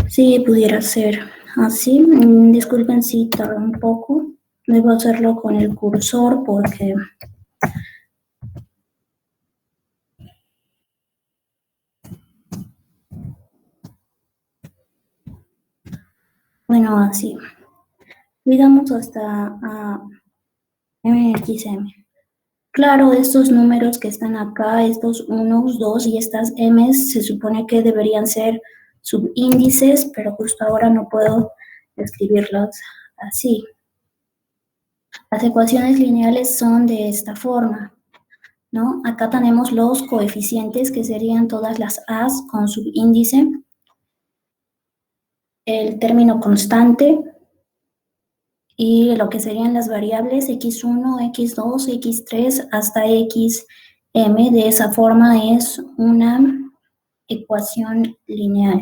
Sí, pudiera ser así. Disculpen si tarda un poco. Debo hacerlo con el cursor porque... Bueno, así. Digamos hasta MXM. Claro, estos números que están acá, estos unos, dos y estas M's, se supone que deberían ser subíndices, pero justo ahora no puedo escribirlos así. Las ecuaciones lineales son de esta forma, ¿no? Acá tenemos los coeficientes, que serían todas las A's con subíndice, el término constante, y lo que serían las variables x1, x2, x3 hasta xm. De esa forma es una ecuación lineal.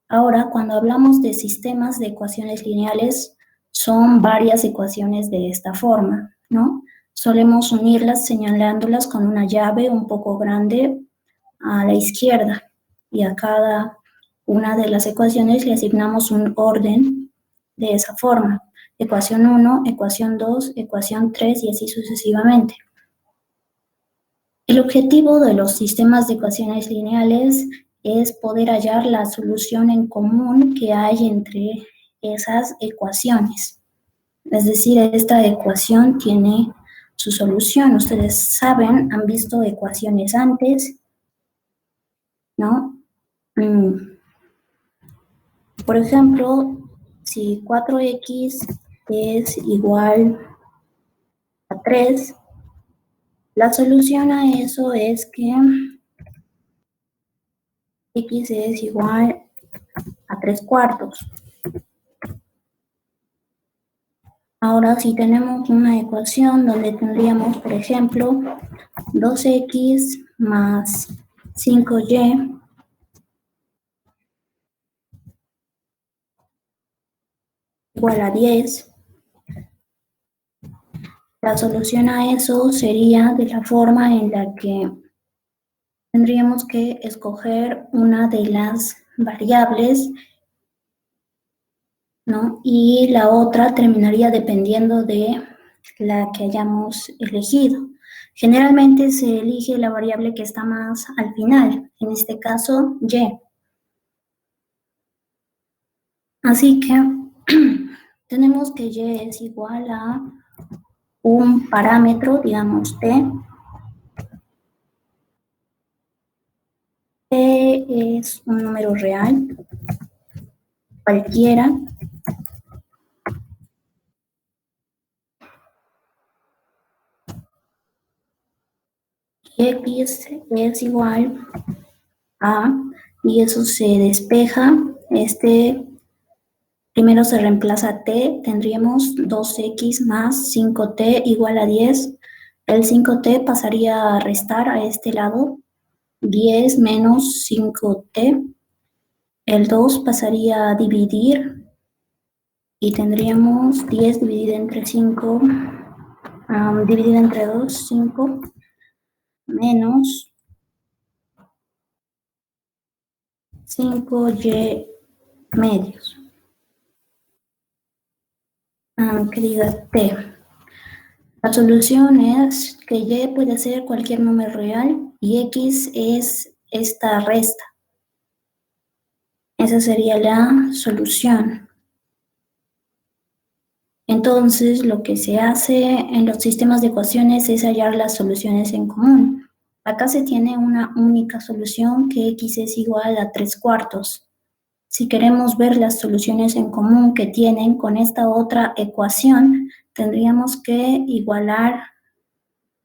Ahora, cuando hablamos de sistemas de ecuaciones lineales, son varias ecuaciones de esta forma, ¿no? Solemos unirlas señalándolas con una llave un poco grande a la izquierda, y a cada una de las ecuaciones le asignamos un orden de esa forma: ecuación 1, ecuación 2, ecuación 3 y así sucesivamente. El objetivo de los sistemas de ecuaciones lineales es poder hallar la solución en común que hay entre esas ecuaciones. Es decir, esta ecuación tiene su solución. Ustedes saben, han visto ecuaciones antes, ¿no? Por ejemplo, si 4x es igual a 3, la solución a eso es que x es igual a 3/4. Ahora, si tenemos una ecuación donde tendríamos, por ejemplo, 2x más 5y igual a 10, la solución a eso sería de la forma en la que tendríamos que escoger una de las variables, ¿no? Y la otra terminaría dependiendo de la que hayamos elegido. Generalmente se elige la variable que está más al final, en este caso y. Así que tenemos que y es igual a un parámetro, digamos t. T es un número real, cualquiera, y x es igual a, y eso se despeja, primero se reemplaza t, tendríamos 2x más 5t igual a 10. El 5t pasaría a restar a este lado, 10 menos 5t. El 2 pasaría a dividir y tendríamos 10 dividido entre 5, dividido entre 2, 5, menos 5y medios, que diga t. La solución es que y puede ser cualquier número real y x es esta resta. Esa sería la solución. Entonces, lo que se hace en los sistemas de ecuaciones es hallar las soluciones en común. Acá se tiene una única solución, que x es igual a 3/4. Si queremos ver las soluciones en común que tienen con esta otra ecuación, tendríamos que igualar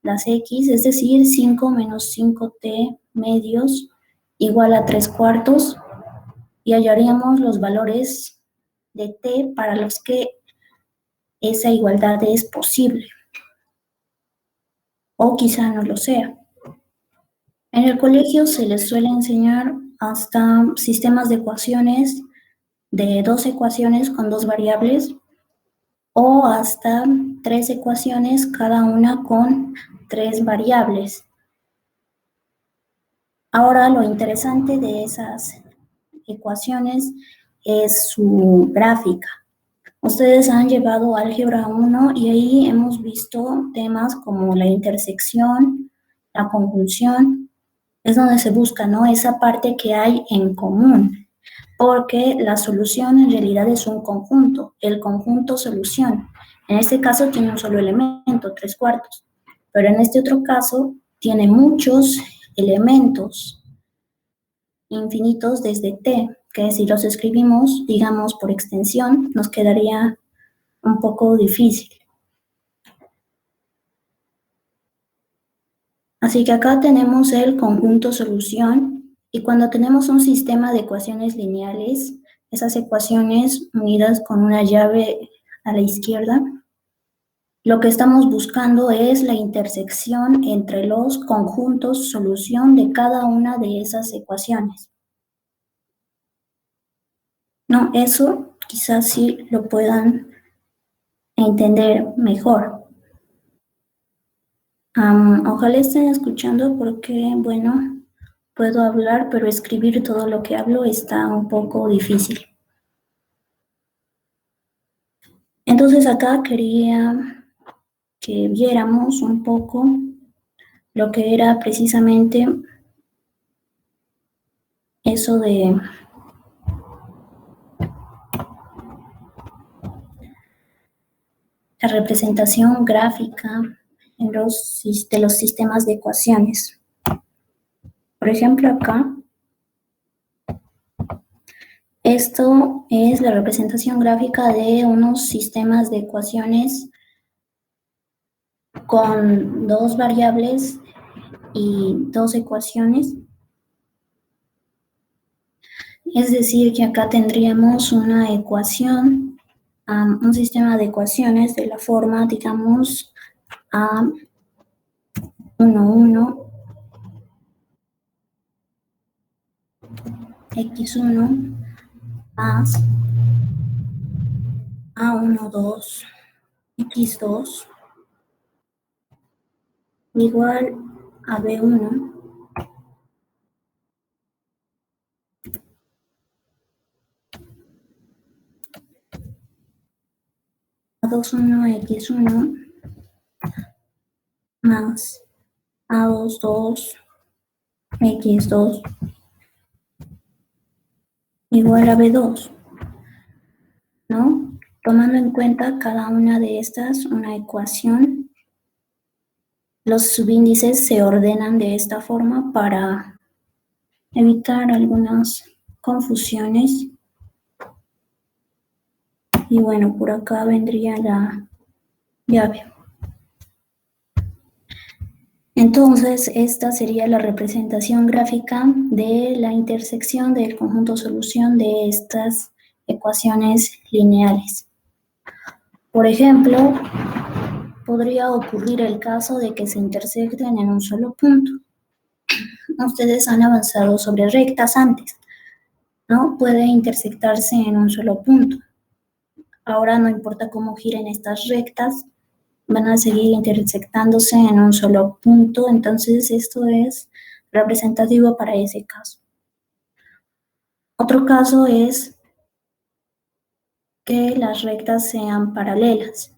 las x, es decir, 5 menos 5t medios igual a 3/4, y hallaríamos los valores de t para los que esa igualdad es posible, o quizá no lo sea. En el colegio se les suele enseñar hasta sistemas de ecuaciones de 2 ecuaciones con 2 variables, o hasta 3 ecuaciones, cada una con 3 variables. Ahora, lo interesante de esas ecuaciones es su gráfica. Ustedes han llevado álgebra 1 y ahí hemos visto temas como la intersección, la conjunción, es donde se busca, ¿no? Esa parte que hay en común, porque la solución en realidad es un conjunto, el conjunto solución. En este caso tiene un solo elemento, 3/4, pero en este otro caso tiene muchos elementos infinitos desde t, que si los escribimos, digamos, por extensión, nos quedaría un poco difícil. Así que acá tenemos el conjunto solución, y cuando tenemos un sistema de ecuaciones lineales, esas ecuaciones unidas con una llave a la izquierda, lo que estamos buscando es la intersección entre los conjuntos solución de cada una de esas ecuaciones. No, eso quizás sí lo puedan entender mejor. Ojalá estén escuchando porque, bueno, puedo hablar, pero escribir todo lo que hablo está un poco difícil. Entonces acá quería que viéramos un poco lo que era precisamente eso de la representación gráfica de los sistemas de ecuaciones. Por ejemplo, acá, esto es la representación gráfica de unos sistemas de ecuaciones con dos variables y dos ecuaciones. Es decir, que acá tendríamos una ecuación, un sistema de ecuaciones de la forma, digamos, A11 x1 más A12 x2 igual a B1 A21 x1 más A22 x2 igual a B2, ¿no? Tomando en cuenta cada una de estas una ecuación, los subíndices se ordenan de esta forma para evitar algunas confusiones. Y bueno, por acá vendría la llave. Entonces, esta sería la representación gráfica de la intersección del conjunto solución de estas ecuaciones lineales. Por ejemplo, podría ocurrir el caso de que se intersecten en un solo punto. Ustedes han avanzado sobre rectas antes, ¿no? Puede intersectarse en un solo punto. Ahora no importa cómo giren estas rectas, van a seguir intersectándose en un solo punto, entonces esto es representativo para ese caso. Otro caso es que las rectas sean paralelas.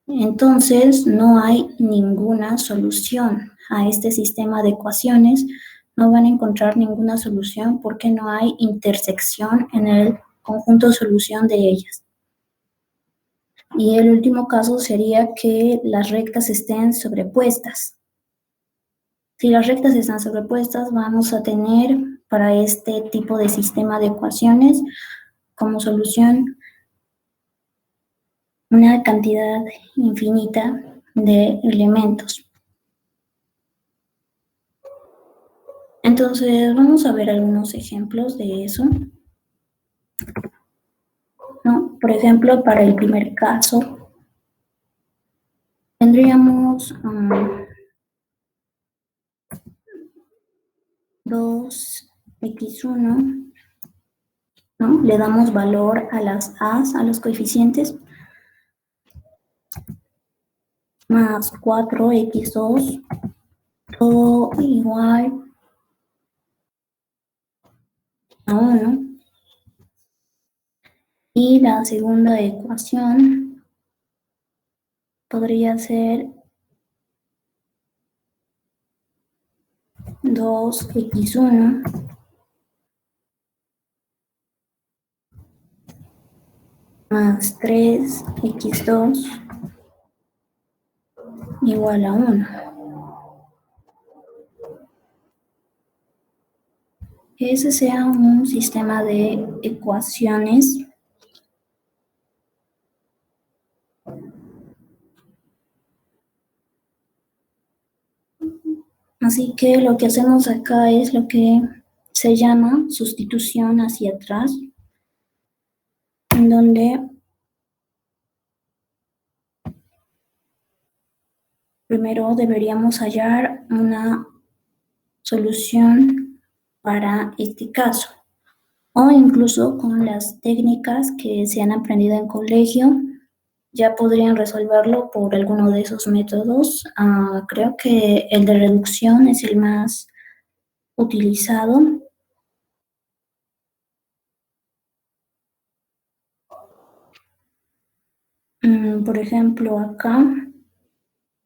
Entonces no hay ninguna solución a este sistema de ecuaciones, no van a encontrar ninguna solución porque no hay intersección en el conjunto solución de ellas. Y el último caso sería que las rectas estén sobrepuestas. Si las rectas están sobrepuestas, vamos a tener para este tipo de sistema de ecuaciones como solución una cantidad infinita de elementos. Entonces, vamos a ver algunos ejemplos de eso, ¿no? Por ejemplo, para el primer caso, tendríamos 2x1, ¿no? Le damos valor a las a's, a los coeficientes, más 4x2, todo igual a 1. Y la segunda ecuación podría ser 2x1 más 3x2 igual a 1. Que ese sea un sistema de ecuaciones. Así que lo que hacemos acá es lo que se llama sustitución hacia atrás, en donde primero deberíamos hallar una solución para este caso, o incluso con las técnicas que se han aprendido en colegio, ya podrían resolverlo por alguno de esos métodos. Creo que el de reducción es el más utilizado. Por ejemplo, acá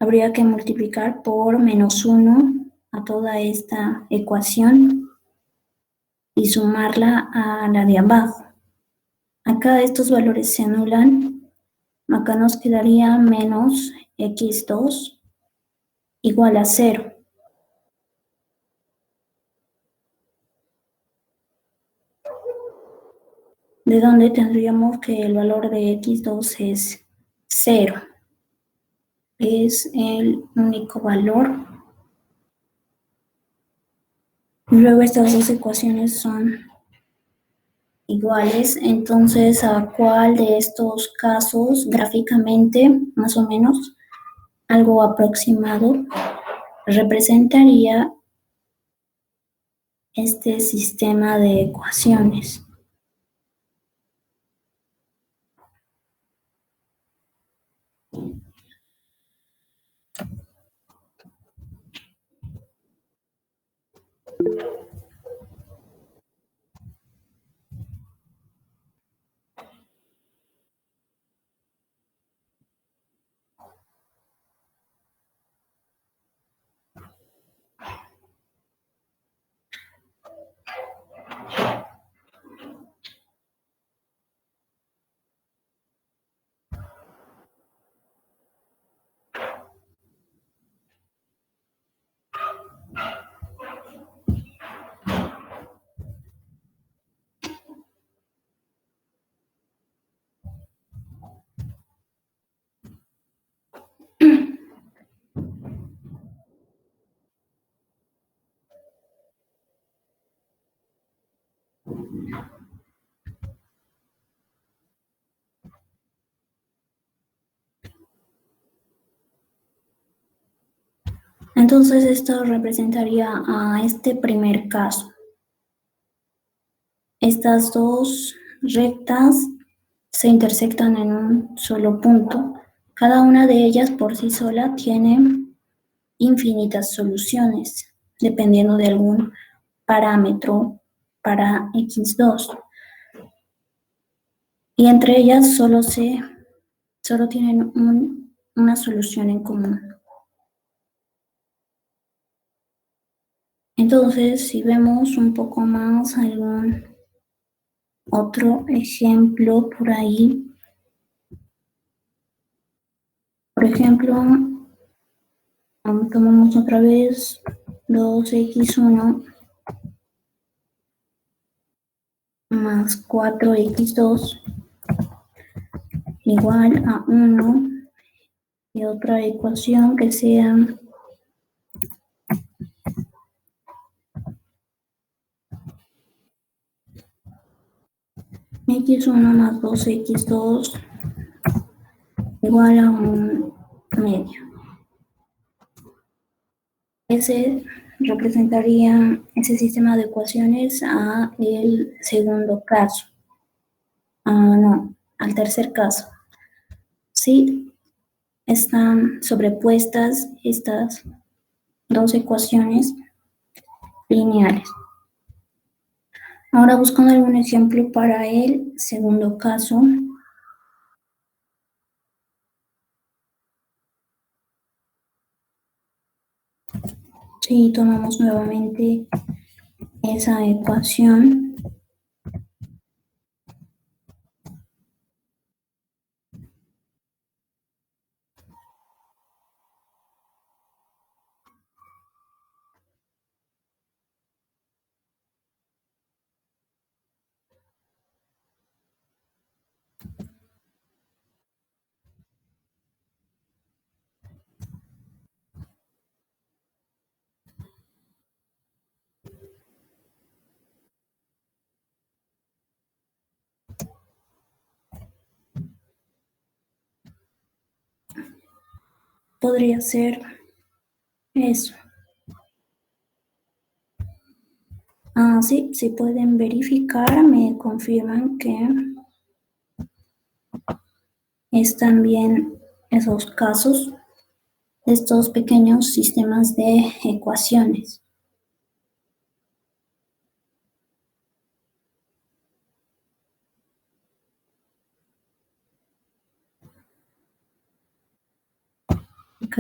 habría que multiplicar por -1 a toda esta ecuación y sumarla a la de abajo. Acá estos valores se anulan. Acá nos quedaría menos x2 igual a 0. De donde tendríamos que el valor de x2 es 0. Es el único valor. Luego estas dos ecuaciones son iguales, entonces ¿a cuál de estos casos gráficamente, más o menos, algo aproximado, representaría este sistema de ecuaciones? Entonces esto representaría a este primer caso. Estas dos rectas se intersectan en un solo punto. Cada una de ellas por sí sola tiene infinitas soluciones, dependiendo de algún parámetro para x2. Y entre ellas solo tienen una solución en común. Entonces, si vemos un poco más algún otro ejemplo por ahí, por ejemplo, tomamos otra vez 2x1 más 4x2 igual a 1, y otra ecuación que sea x1 más 2x2 igual a 1/2. Ese representaría ese sistema de ecuaciones a el segundo caso. No, al tercer caso. Sí, están sobrepuestas estas dos ecuaciones lineales. Ahora buscando algún ejemplo para el segundo caso. Si tomamos nuevamente esa ecuación, podría ser eso. Sí, si pueden verificar, me confirman que están bien esos casos, estos pequeños sistemas de ecuaciones. Ok,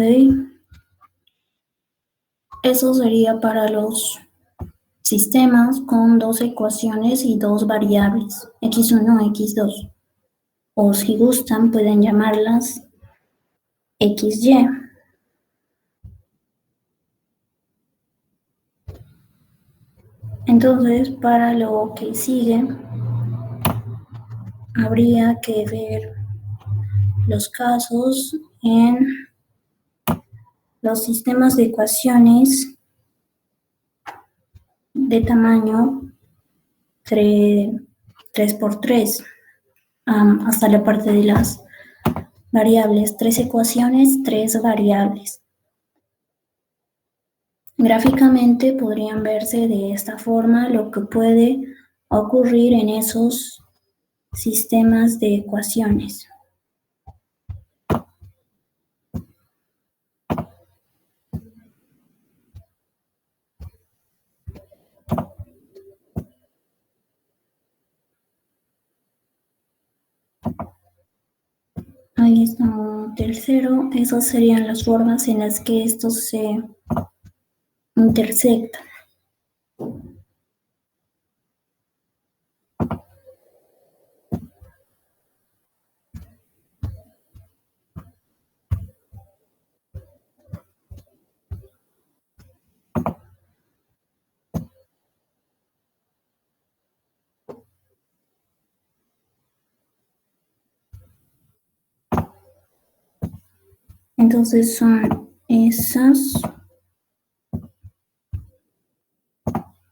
eso sería para los sistemas con dos ecuaciones y dos variables, x1, x2. O si gustan, pueden llamarlas XY. Entonces, para lo que sigue, habría que ver los casos en los sistemas de ecuaciones de tamaño 3 por 3, hasta la parte de las variables, 3 ecuaciones, 3 variables. Gráficamente podrían verse de esta forma lo que puede ocurrir en esos sistemas de ecuaciones. Ahí está un tercero. Esas serían las formas en las que estos se intersectan. Entonces son esas.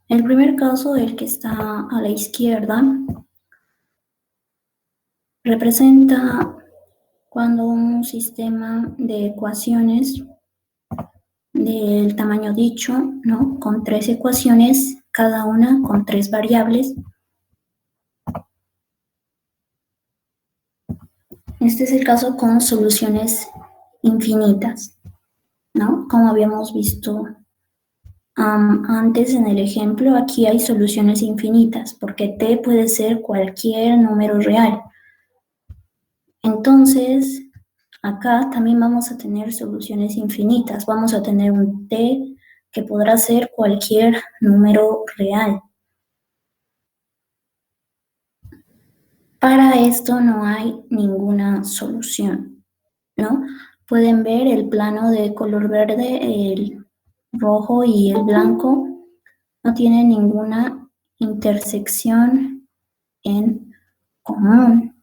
El primer caso, el que está a la izquierda, representa cuando un sistema de ecuaciones del tamaño dicho, ¿no? Con 3 ecuaciones, cada una con 3 variables. Este es el caso con soluciones infinitas, ¿no? Como habíamos visto antes en el ejemplo, aquí hay soluciones infinitas, porque t puede ser cualquier número real. Entonces, acá también vamos a tener soluciones infinitas. Vamos a tener un t que podrá ser cualquier número real. Para esto no hay ninguna solución, ¿no? Pueden ver el plano de color verde, el rojo y el blanco no tienen ninguna intersección en común.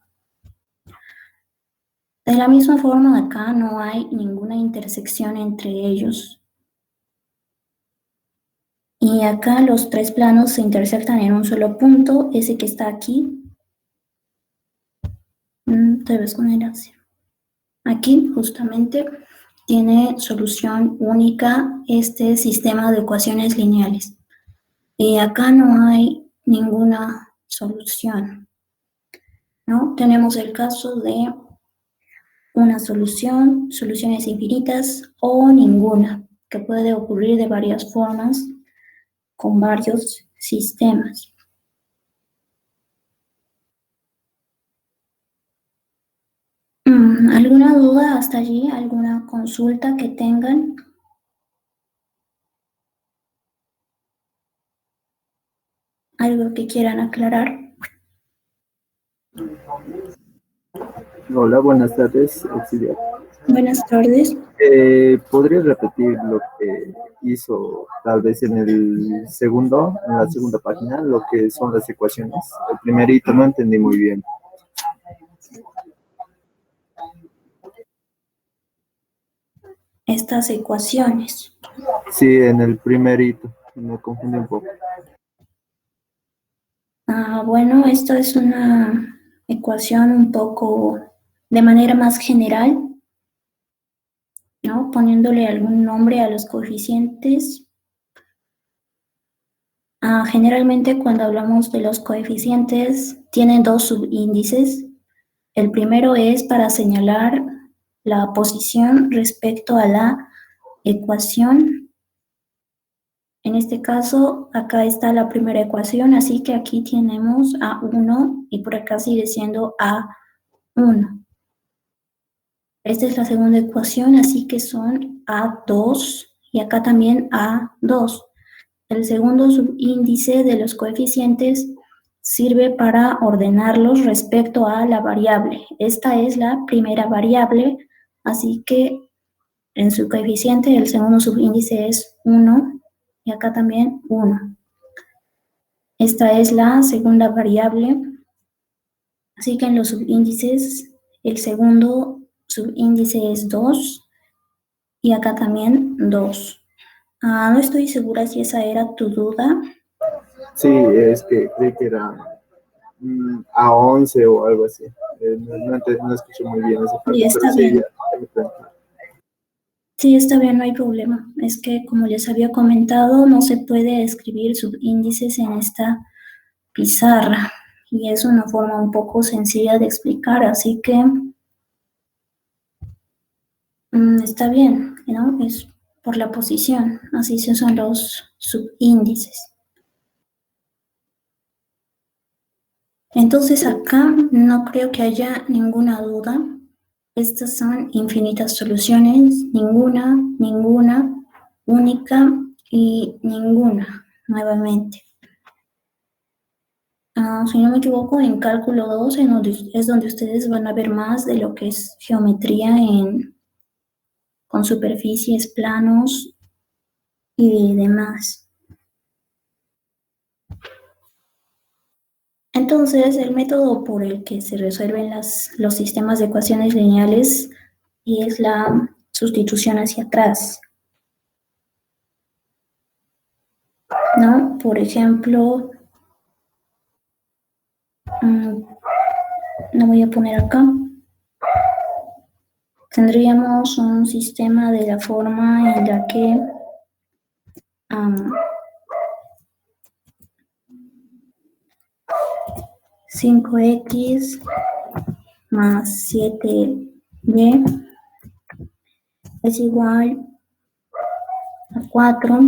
De la misma forma, acá no hay ninguna intersección entre ellos. Y acá los 3 planos se intersectan en un solo punto, ese que está aquí. Debes poner así. Aquí justamente tiene solución única este sistema de ecuaciones lineales. Y acá no hay ninguna solución, ¿no? Tenemos el caso de una solución, soluciones infinitas o ninguna, que puede ocurrir de varias formas con varios sistemas. ¿Alguna duda hasta allí? ¿Alguna consulta que tengan? ¿Algo que quieran aclarar? Hola, buenas tardes, auxiliar. Buenas tardes. ¿Podría repetir lo que hizo tal vez en el segundo, en la segunda página, lo que son las ecuaciones? El primerito no entendí muy bien. Estas ecuaciones. Sí, en el primerito, me confundí un poco. Bueno, esto es una ecuación un poco de manera más general, ¿no? Poniéndole algún nombre a los coeficientes. Generalmente cuando hablamos de los coeficientes, tienen dos subíndices. El primero es para señalar la posición respecto a la ecuación. En este caso, acá está la primera ecuación, así que aquí tenemos A1 y por acá sigue siendo A1. Esta es la segunda ecuación, así que son A2 y acá también A2. El segundo subíndice de los coeficientes sirve para ordenarlos respecto a la variable. Esta es la primera variable, así que en su coeficiente el segundo subíndice es 1 y acá también 1. Esta es la segunda variable, así que en los subíndices el segundo subíndice es 2 y acá también 2. No estoy segura si esa era tu duda. Sí, es que creí que era A11 o algo así. No escuché muy bien esa Sí, parte, pero está sí, bien. ya me quedó claro. Sí, está bien, no hay problema. Es que, como les había comentado, no se puede escribir subíndices en esta pizarra y es una forma un poco sencilla de explicar, así que está bien, ¿no? Es por la posición, así se usan los subíndices. Entonces acá no creo que haya ninguna duda. Estas son infinitas soluciones, ninguna, ninguna, única y ninguna, nuevamente. Si no me equivoco, en cálculo 2 es donde ustedes van a ver más de lo que es geometría con superficies, planos y demás. Entonces, el método por el que se resuelven los sistemas de ecuaciones lineales es la sustitución hacia atrás, ¿no? Por ejemplo, lo voy a poner acá. Tendríamos un sistema de la forma en la que 5x más 7y es igual a 4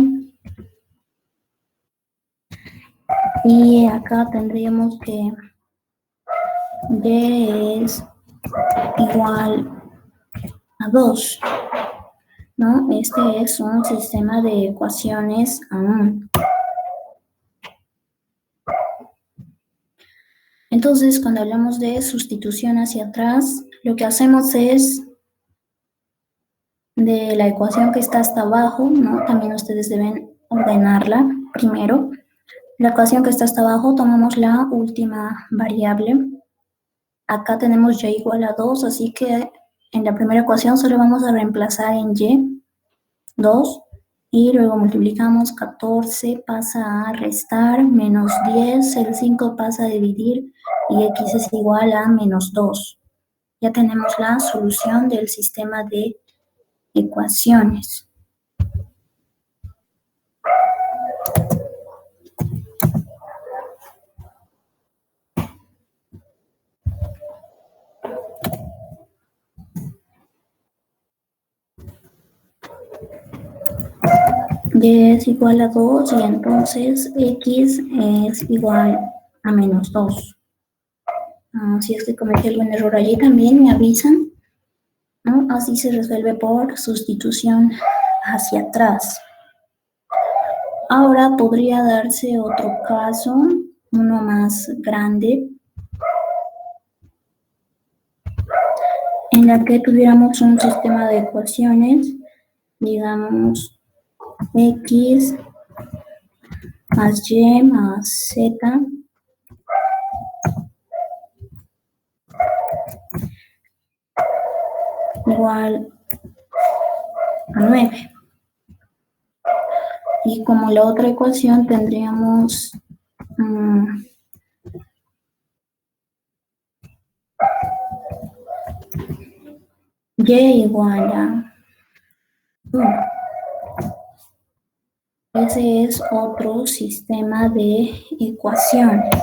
y acá tendríamos que y es igual a 2, ¿no? Este es un sistema de ecuaciones aún. Entonces, cuando hablamos de sustitución hacia atrás, lo que hacemos es de la ecuación que está hasta abajo, ¿no? También ustedes deben ordenarla primero. La ecuación que está hasta abajo, tomamos la última variable. Acá tenemos y igual a 2, así que en la primera ecuación solo vamos a reemplazar en y 2 y luego multiplicamos 14, pasa a restar, menos 10, el 5 pasa a dividir y x es igual a menos 2. Ya tenemos la solución del sistema de ecuaciones. Y es igual a 2 y entonces x es igual a menos 2. Si es que cometí algún error allí también me avisan. ¿no? Así se resuelve por sustitución hacia atrás. Ahora podría darse otro caso, uno más grande, en la que tuviéramos un sistema de ecuaciones, digamos x más y más z igual a 9. Y como la otra ecuación tendríamos y igual a 1. Ese es otro sistema de ecuaciones.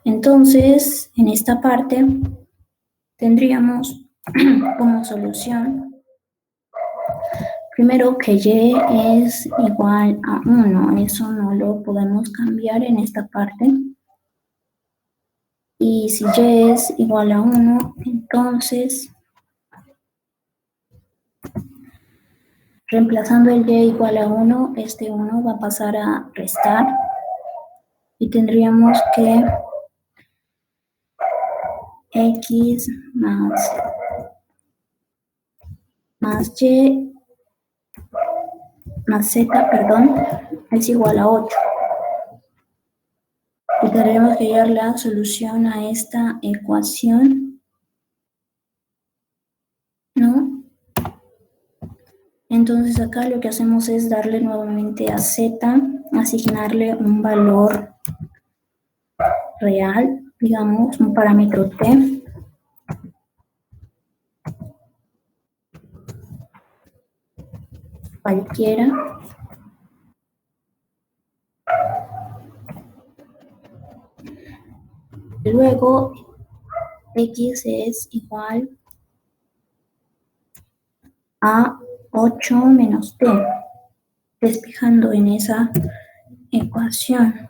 Entonces, en esta parte tendríamos como solución primero que y es igual a 1. Eso no lo podemos cambiar en esta parte. Y si y es igual a 1, entonces reemplazando el y igual a 1, este 1 va a pasar a restar y tendríamos que x más y más z, es igual a 8. Y tendremos que hallar la solución a esta ecuación, ¿no? Entonces acá lo que hacemos es darle nuevamente a z, asignarle un valor real, digamos, un parámetro t. Cualquiera. Luego, x es igual a 8 menos t, despejando en esa ecuación.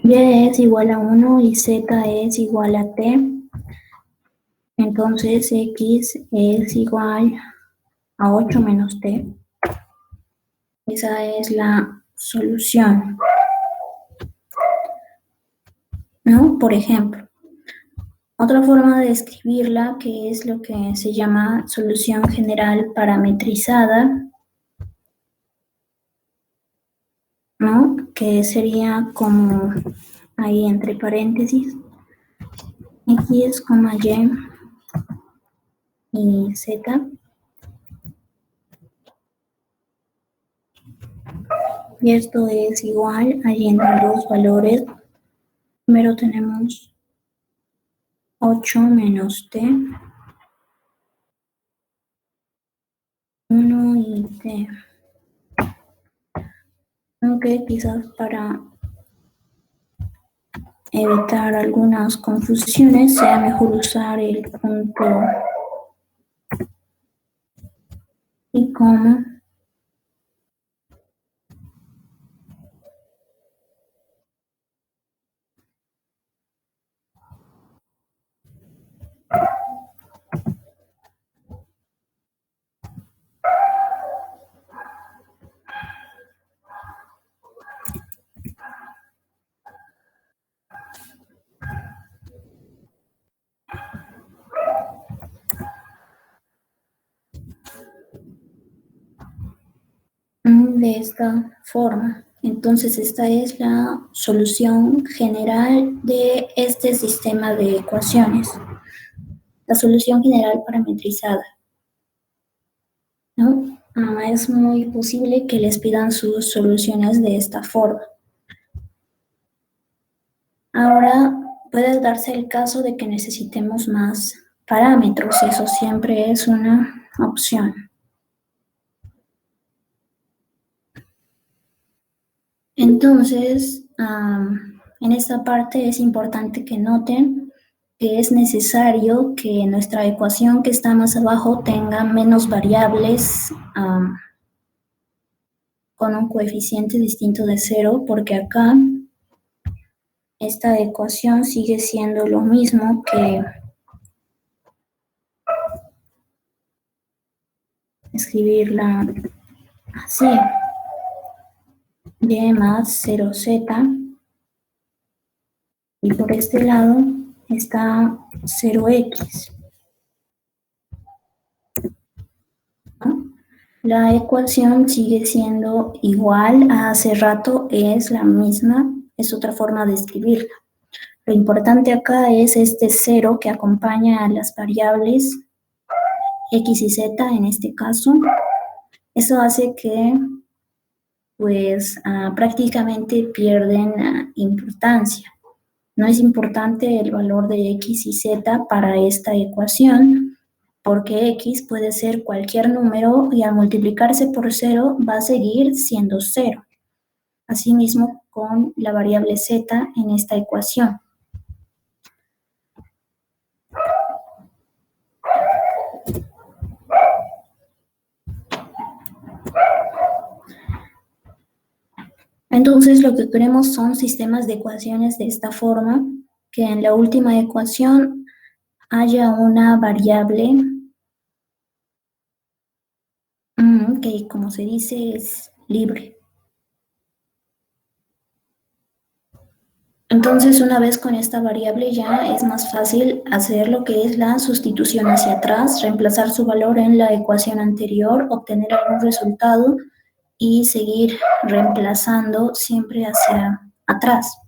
Y es igual a 1 y z es igual a t. Entonces x es igual a 8 menos t. Esa es la solución, ¿no? Por ejemplo, otra forma de escribirla, que es lo que se llama solución general parametrizada, ¿no? Que sería como ahí entre paréntesis, x, y z. Y esto es igual, yendo los valores. Primero tenemos 8 menos t, 1 y t. Aunque quizás para evitar algunas confusiones sea mejor usar el punto y coma. De esta forma. Entonces esta es la solución general de este sistema de ecuaciones. La solución general parametrizada, ¿no? Es muy posible que les pidan sus soluciones de esta forma. Ahora puede darse el caso de que necesitemos más parámetros, eso siempre es una opción. Entonces, en esta parte es importante que noten que es necesario que nuestra ecuación que está más abajo tenga menos variables con un coeficiente distinto de 0, porque acá esta ecuación sigue siendo lo mismo que escribirla así, y más 0z, y por este lado está 0x. ¿No? La ecuación sigue siendo igual a hace rato, es la misma, es otra forma de escribirla. Lo importante acá es este 0 que acompaña a las variables x y z en este caso. Eso hace que pues prácticamente pierden importancia. No es importante el valor de x y z para esta ecuación, porque x puede ser cualquier número y al multiplicarse por 0 va a seguir siendo 0. Asimismo con la variable z en esta ecuación. Entonces lo que queremos son sistemas de ecuaciones de esta forma, que en la última ecuación haya una variable que, como se dice, es libre. Entonces, una vez con esta variable ya es más fácil hacer lo que es la sustitución hacia atrás, reemplazar su valor en la ecuación anterior, obtener algún resultado y seguir reemplazando siempre hacia atrás.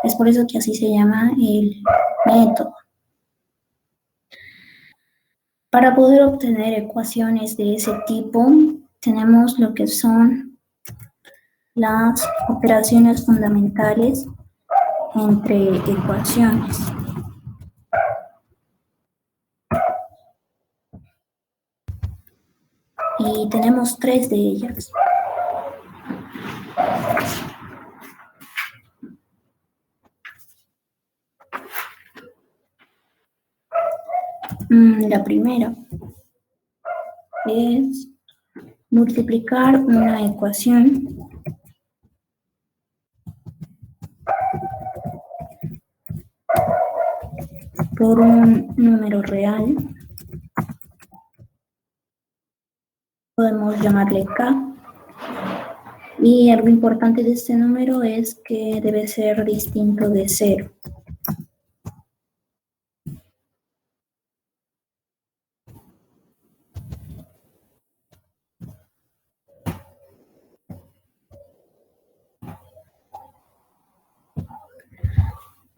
Es por eso que así se llama el método. Para poder obtener ecuaciones de ese tipo, tenemos lo que son las operaciones fundamentales entre ecuaciones. Y tenemos 3 de ellas. La primera es multiplicar una ecuación por un número real. Podemos llamarle K. Y algo importante de este número es que debe ser distinto de 0.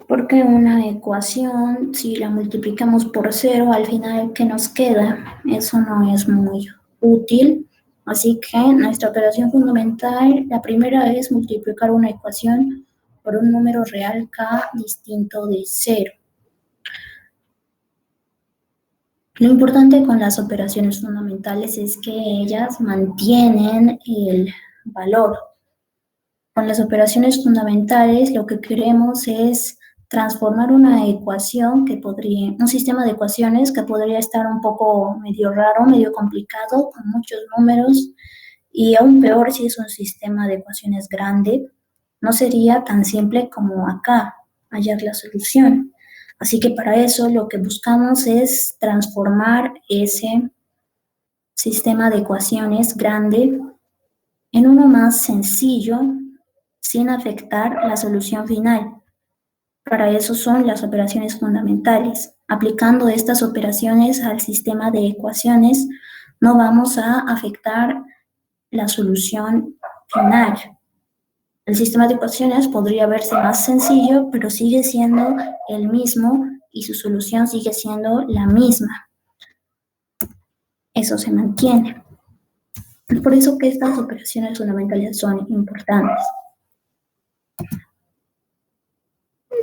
Porque una ecuación, si la multiplicamos por 0, al final, ¿qué nos queda? Eso no es muy útil. Así que nuestra operación fundamental, la primera es multiplicar una ecuación por un número real K distinto de 0. Lo importante con las operaciones fundamentales es que ellas mantienen el valor. Con las operaciones fundamentales lo que queremos es transformar una ecuación un sistema de ecuaciones que podría estar un poco medio raro, medio complicado, con muchos números, y aún peor si es un sistema de ecuaciones grande, no sería tan simple como acá hallar la solución. Así que para eso lo que buscamos es transformar ese sistema de ecuaciones grande en uno más sencillo, sin afectar la solución final. Para eso son las operaciones fundamentales. Aplicando estas operaciones al sistema de ecuaciones, no vamos a afectar la solución final. El sistema de ecuaciones podría verse más sencillo, pero sigue siendo el mismo y su solución sigue siendo la misma. Eso se mantiene. Es por eso que estas operaciones fundamentales son importantes.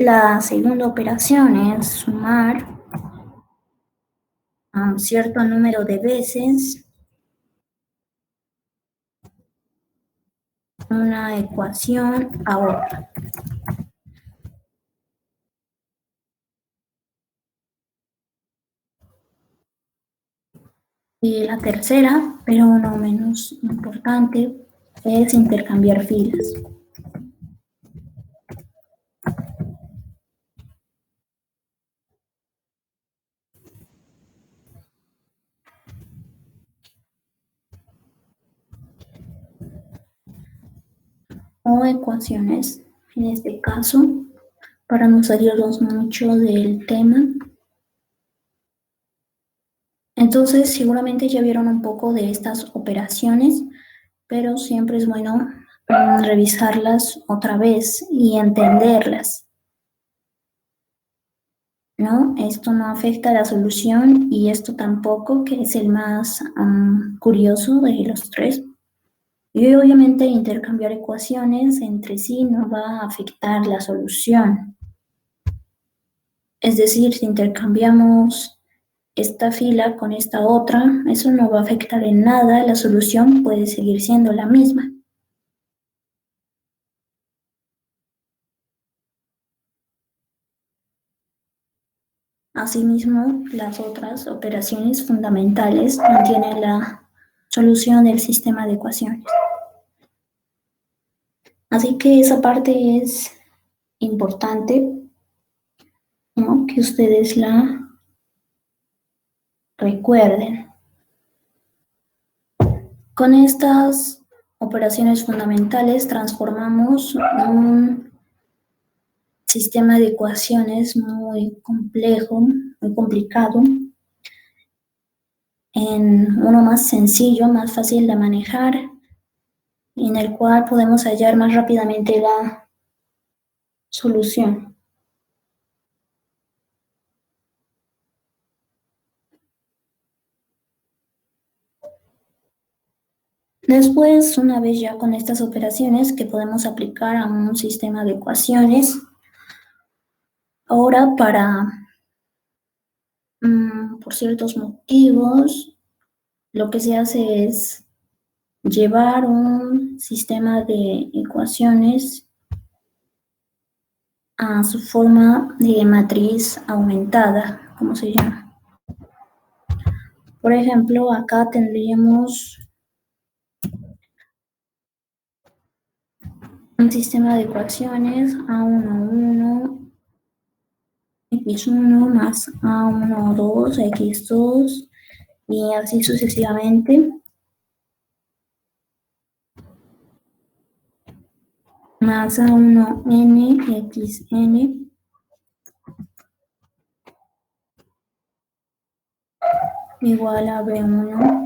La segunda operación es sumar a un cierto número de veces una ecuación a otra. Y la tercera, pero no menos importante, es intercambiar filas. O ecuaciones, en este caso, para no salirnos mucho del tema. Entonces, seguramente ya vieron un poco de estas operaciones, pero siempre es bueno revisarlas otra vez y entenderlas, ¿no? Esto no afecta a la solución y esto tampoco, que es el más curioso de los tres. Y obviamente intercambiar ecuaciones entre sí no va a afectar la solución. Es decir, si intercambiamos esta fila con esta otra, eso no va a afectar en nada, la solución puede seguir siendo la misma. Asimismo, las otras operaciones fundamentales mantienen la solución del sistema de ecuaciones. Así que esa parte es importante, ¿no? Que ustedes la recuerden. Con estas operaciones fundamentales transformamos un sistema de ecuaciones muy complejo, muy complicado, en uno más sencillo, más fácil de manejar, en el cual podemos hallar más rápidamente la solución. Después, una vez ya con estas operaciones que podemos aplicar a un sistema de ecuaciones, ahora por ciertos motivos, lo que se hace es llevar un sistema de ecuaciones a su forma de matriz aumentada, como se llama. Por ejemplo, acá tendríamos un sistema de ecuaciones A11, x1 más A12, x2, y así sucesivamente, más A1n, xn, igual a B1.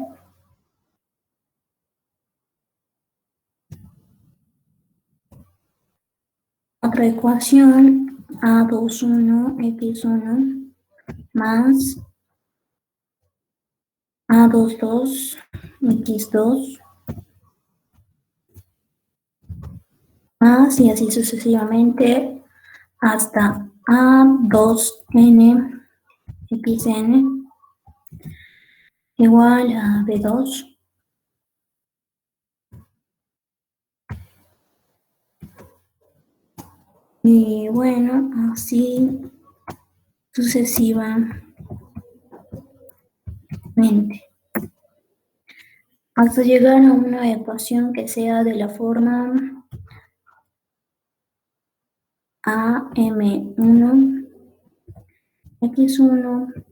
Otra ecuación, A21, x1, más A22, x2, más y así sucesivamente hasta A2n, xn, igual a B2. Y bueno, así sucesivamente. Hasta llegar a una ecuación que sea de la forma AM1, x1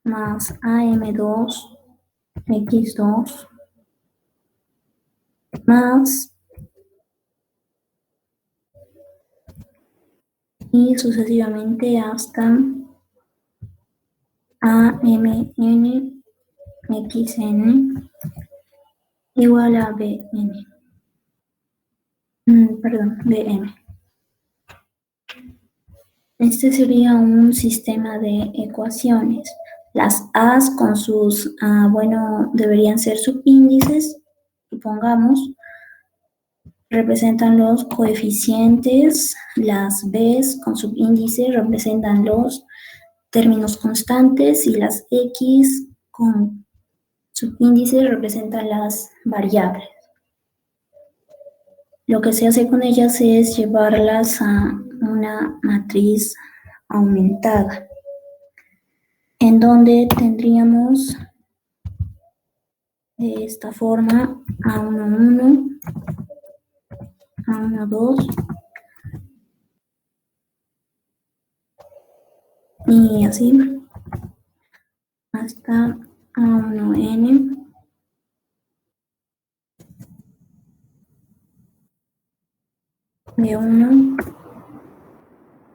más AM2, x2, más y sucesivamente hasta AMN, xn, igual a Bn. Perdón, Bm. Este sería un sistema de ecuaciones. Las A's con sus, bueno, deberían ser subíndices, supongamos, representan los coeficientes, las B's con subíndice representan los términos constantes y las X con subíndice representan las variables. Lo que se hace con ellas es llevarlas a una matriz aumentada, en donde tendríamos de esta forma A11, A12 y así hasta A1N, B1,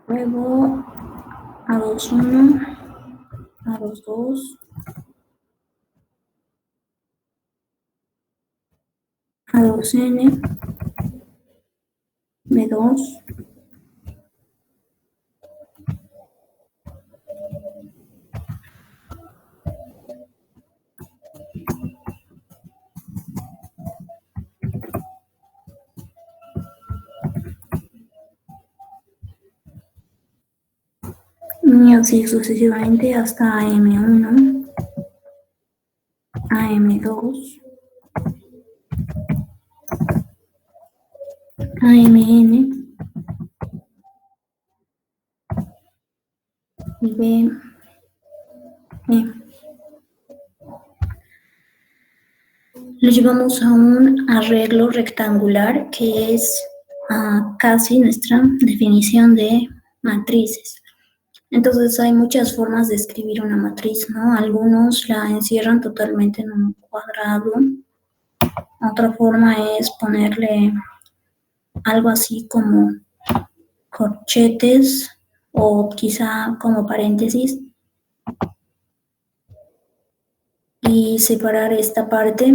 luego A21, A22, A2N, B2, y así sucesivamente hasta AM1, AM2, AMN y BE. Lo llevamos a un arreglo rectangular que es casi nuestra definición de matrices. Entonces hay muchas formas de escribir una matriz, ¿no? Algunos la encierran totalmente en un cuadrado. Otra forma es ponerle algo así como corchetes o quizá como paréntesis y separar esta parte,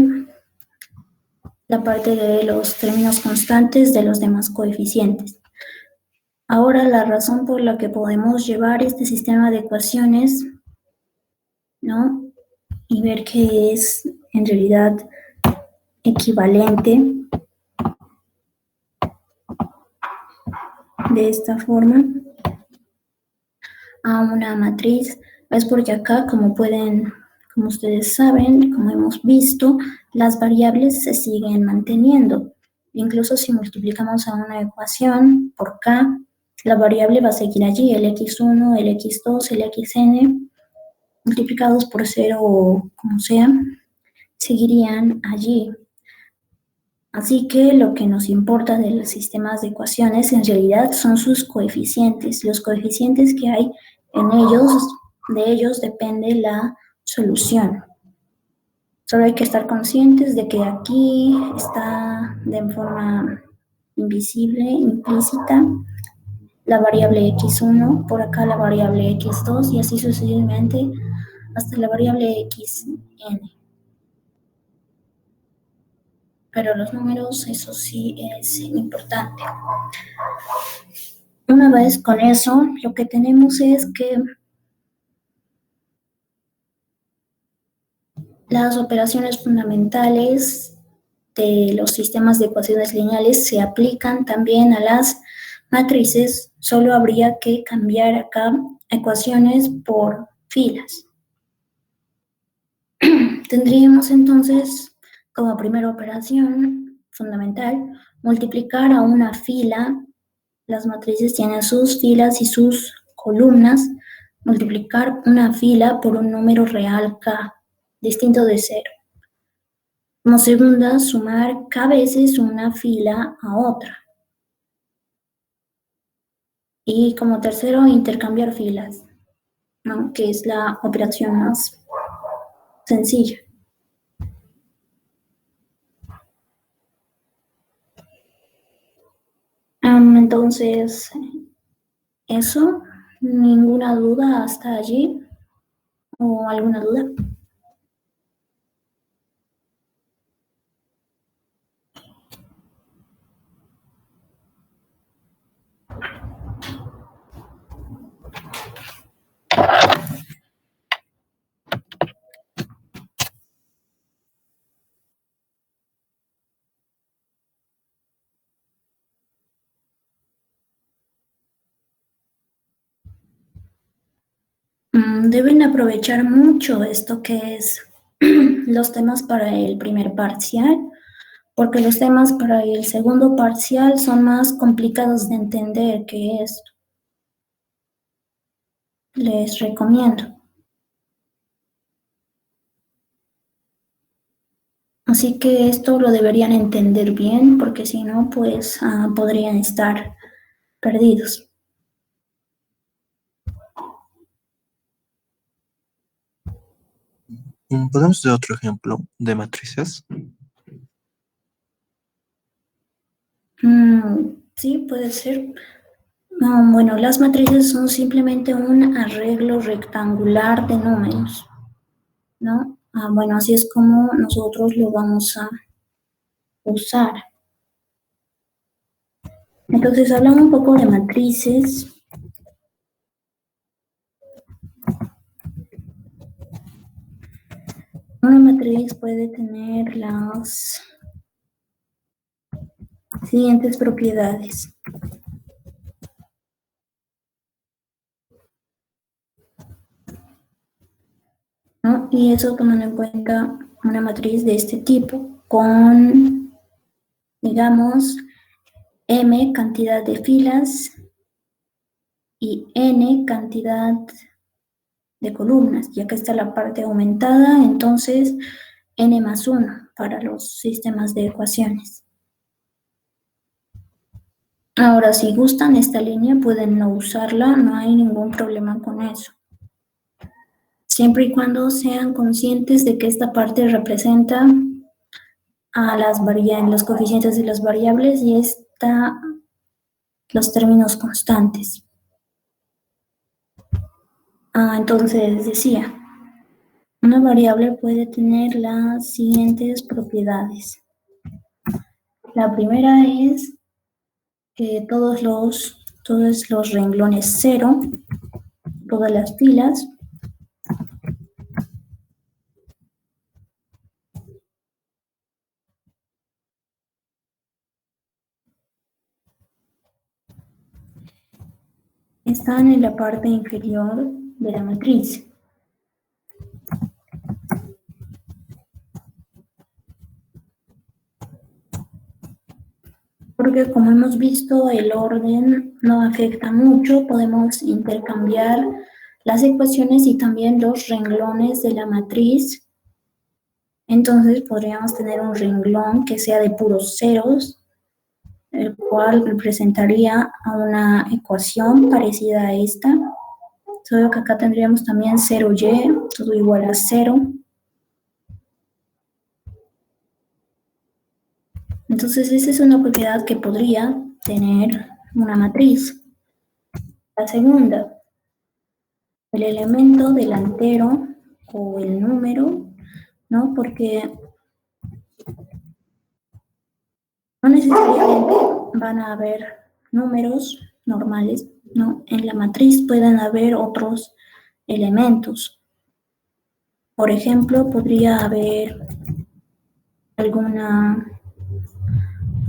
la parte de los términos constantes de los demás coeficientes. Ahora la razón por la que podemos llevar este sistema de ecuaciones, ¿no? Y ver que es en realidad equivalente de esta forma a una matriz, es porque acá, como ustedes saben, como hemos visto, las variables se siguen manteniendo. Incluso si multiplicamos a una ecuación por k, la variable va a seguir allí, el x1, el x2, el xn, multiplicados por 0 o como sea, seguirían allí. Así que lo que nos importa de los sistemas de ecuaciones en realidad son sus coeficientes. Los coeficientes que hay en ellos, de ellos depende la solución. Solo hay que estar conscientes de que aquí está de forma invisible, implícita, la variable x1, por acá la variable x2 y así sucesivamente hasta la variable xn. Pero los números, eso sí es importante. Una vez con eso, lo que tenemos es que las operaciones fundamentales de los sistemas de ecuaciones lineales se aplican también a las matrices, solo habría que cambiar acá ecuaciones por filas. Tendríamos entonces como primera operación fundamental multiplicar a una fila. Las matrices tienen sus filas y sus columnas. Multiplicar una fila por un número real k, distinto de 0. Como segunda, sumar k veces una fila a otra. Y como tercero, intercambiar filas, ¿no? Que es la operación más sencilla. Entonces, eso, ninguna duda hasta allí, o alguna duda. Deben aprovechar mucho esto que es los temas para el primer parcial, porque los temas para el segundo parcial son más complicados de entender que esto. Les recomiendo. Así que esto lo deberían entender bien, porque si no, pues podrían estar perdidos. ¿Podemos dar otro ejemplo de matrices? Sí, puede ser. Bueno, las matrices son simplemente un arreglo rectangular de números, ¿no? Bueno, así es como nosotros lo vamos a usar. Entonces, hablando un poco de matrices. Una matriz puede tener las siguientes propiedades. ¿No? Y eso tomando en cuenta una matriz de este tipo con, digamos, m cantidad de filas y n cantidad de columnas, ya que está la parte aumentada, entonces n más 1 para los sistemas de ecuaciones. Ahora, si gustan esta línea, pueden no usarla, no hay ningún problema con eso. Siempre y cuando sean conscientes de que esta parte representa a los coeficientes de las variables y los términos constantes. Entonces decía, una variable puede tener las siguientes propiedades. La primera es que todos los renglones 0, todas las filas, están en la parte inferior de la matriz. Porque como hemos visto, el orden no afecta mucho, podemos intercambiar las ecuaciones y también los renglones de la matriz. Entonces podríamos tener un renglón que sea de puros ceros, el cual representaría a una ecuación parecida a esta. Solo que acá tendríamos también 0y, todo igual a 0. Entonces esa es una propiedad que podría tener una matriz. La segunda, el elemento delantero o el número, ¿no? Porque no necesariamente van a haber números normales, ¿no? En la matriz pueden haber otros elementos. Por ejemplo, podría haber alguna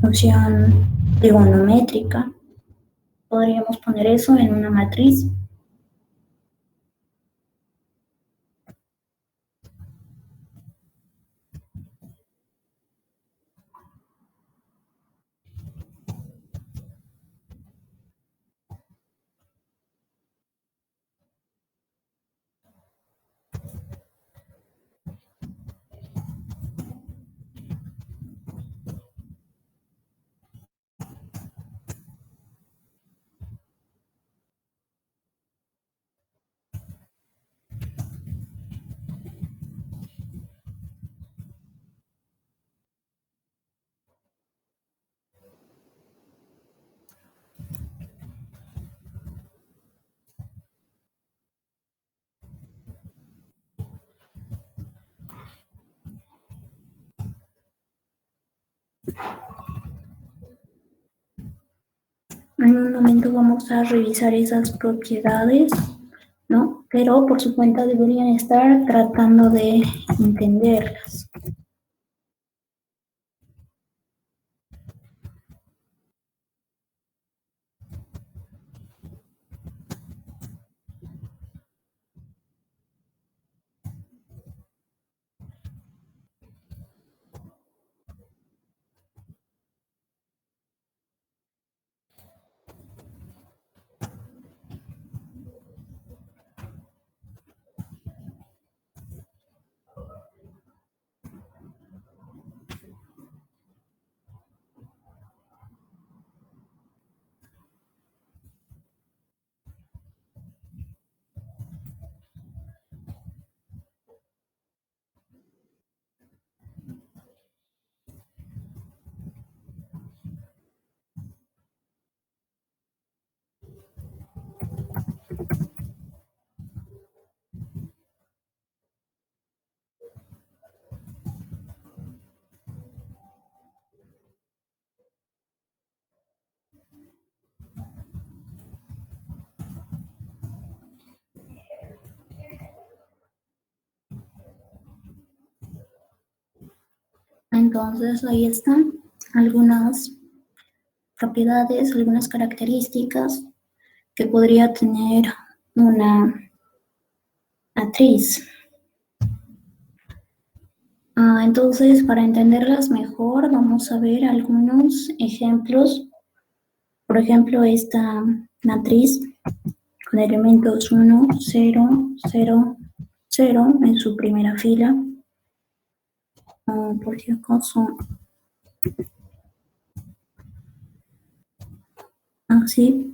función trigonométrica. Podríamos poner eso en una matriz. En un momento vamos a revisar esas propiedades, ¿no? Pero por su cuenta deberían estar tratando de entenderlas. Entonces ahí están algunas propiedades, algunas características que podría tener una matriz. Entonces, para entenderlas mejor, vamos a ver algunos ejemplos. Por ejemplo, esta matriz con elementos 1, 0, 0, 0 en su primera fila. Por si acaso, así.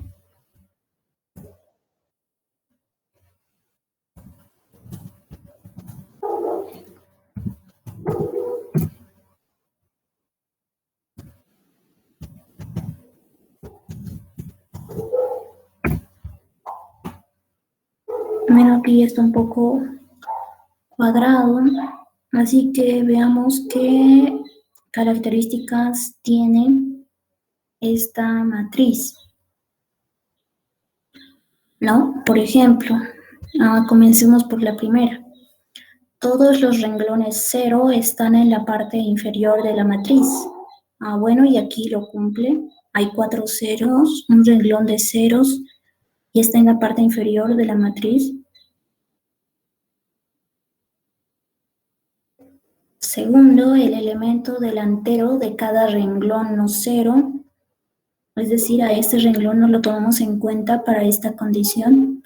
Bueno, aquí está un poco cuadrado, así que veamos qué características tiene esta matriz, ¿no? Por ejemplo, comencemos por la primera. Todos los renglones 0 están en la parte inferior de la matriz. Bueno, y aquí lo cumple. Hay 4 ceros, un renglón de ceros, y está en la parte inferior de la matriz. Segundo, el elemento delantero de cada renglón no cero, es decir, a este renglón no lo tomamos en cuenta para esta condición.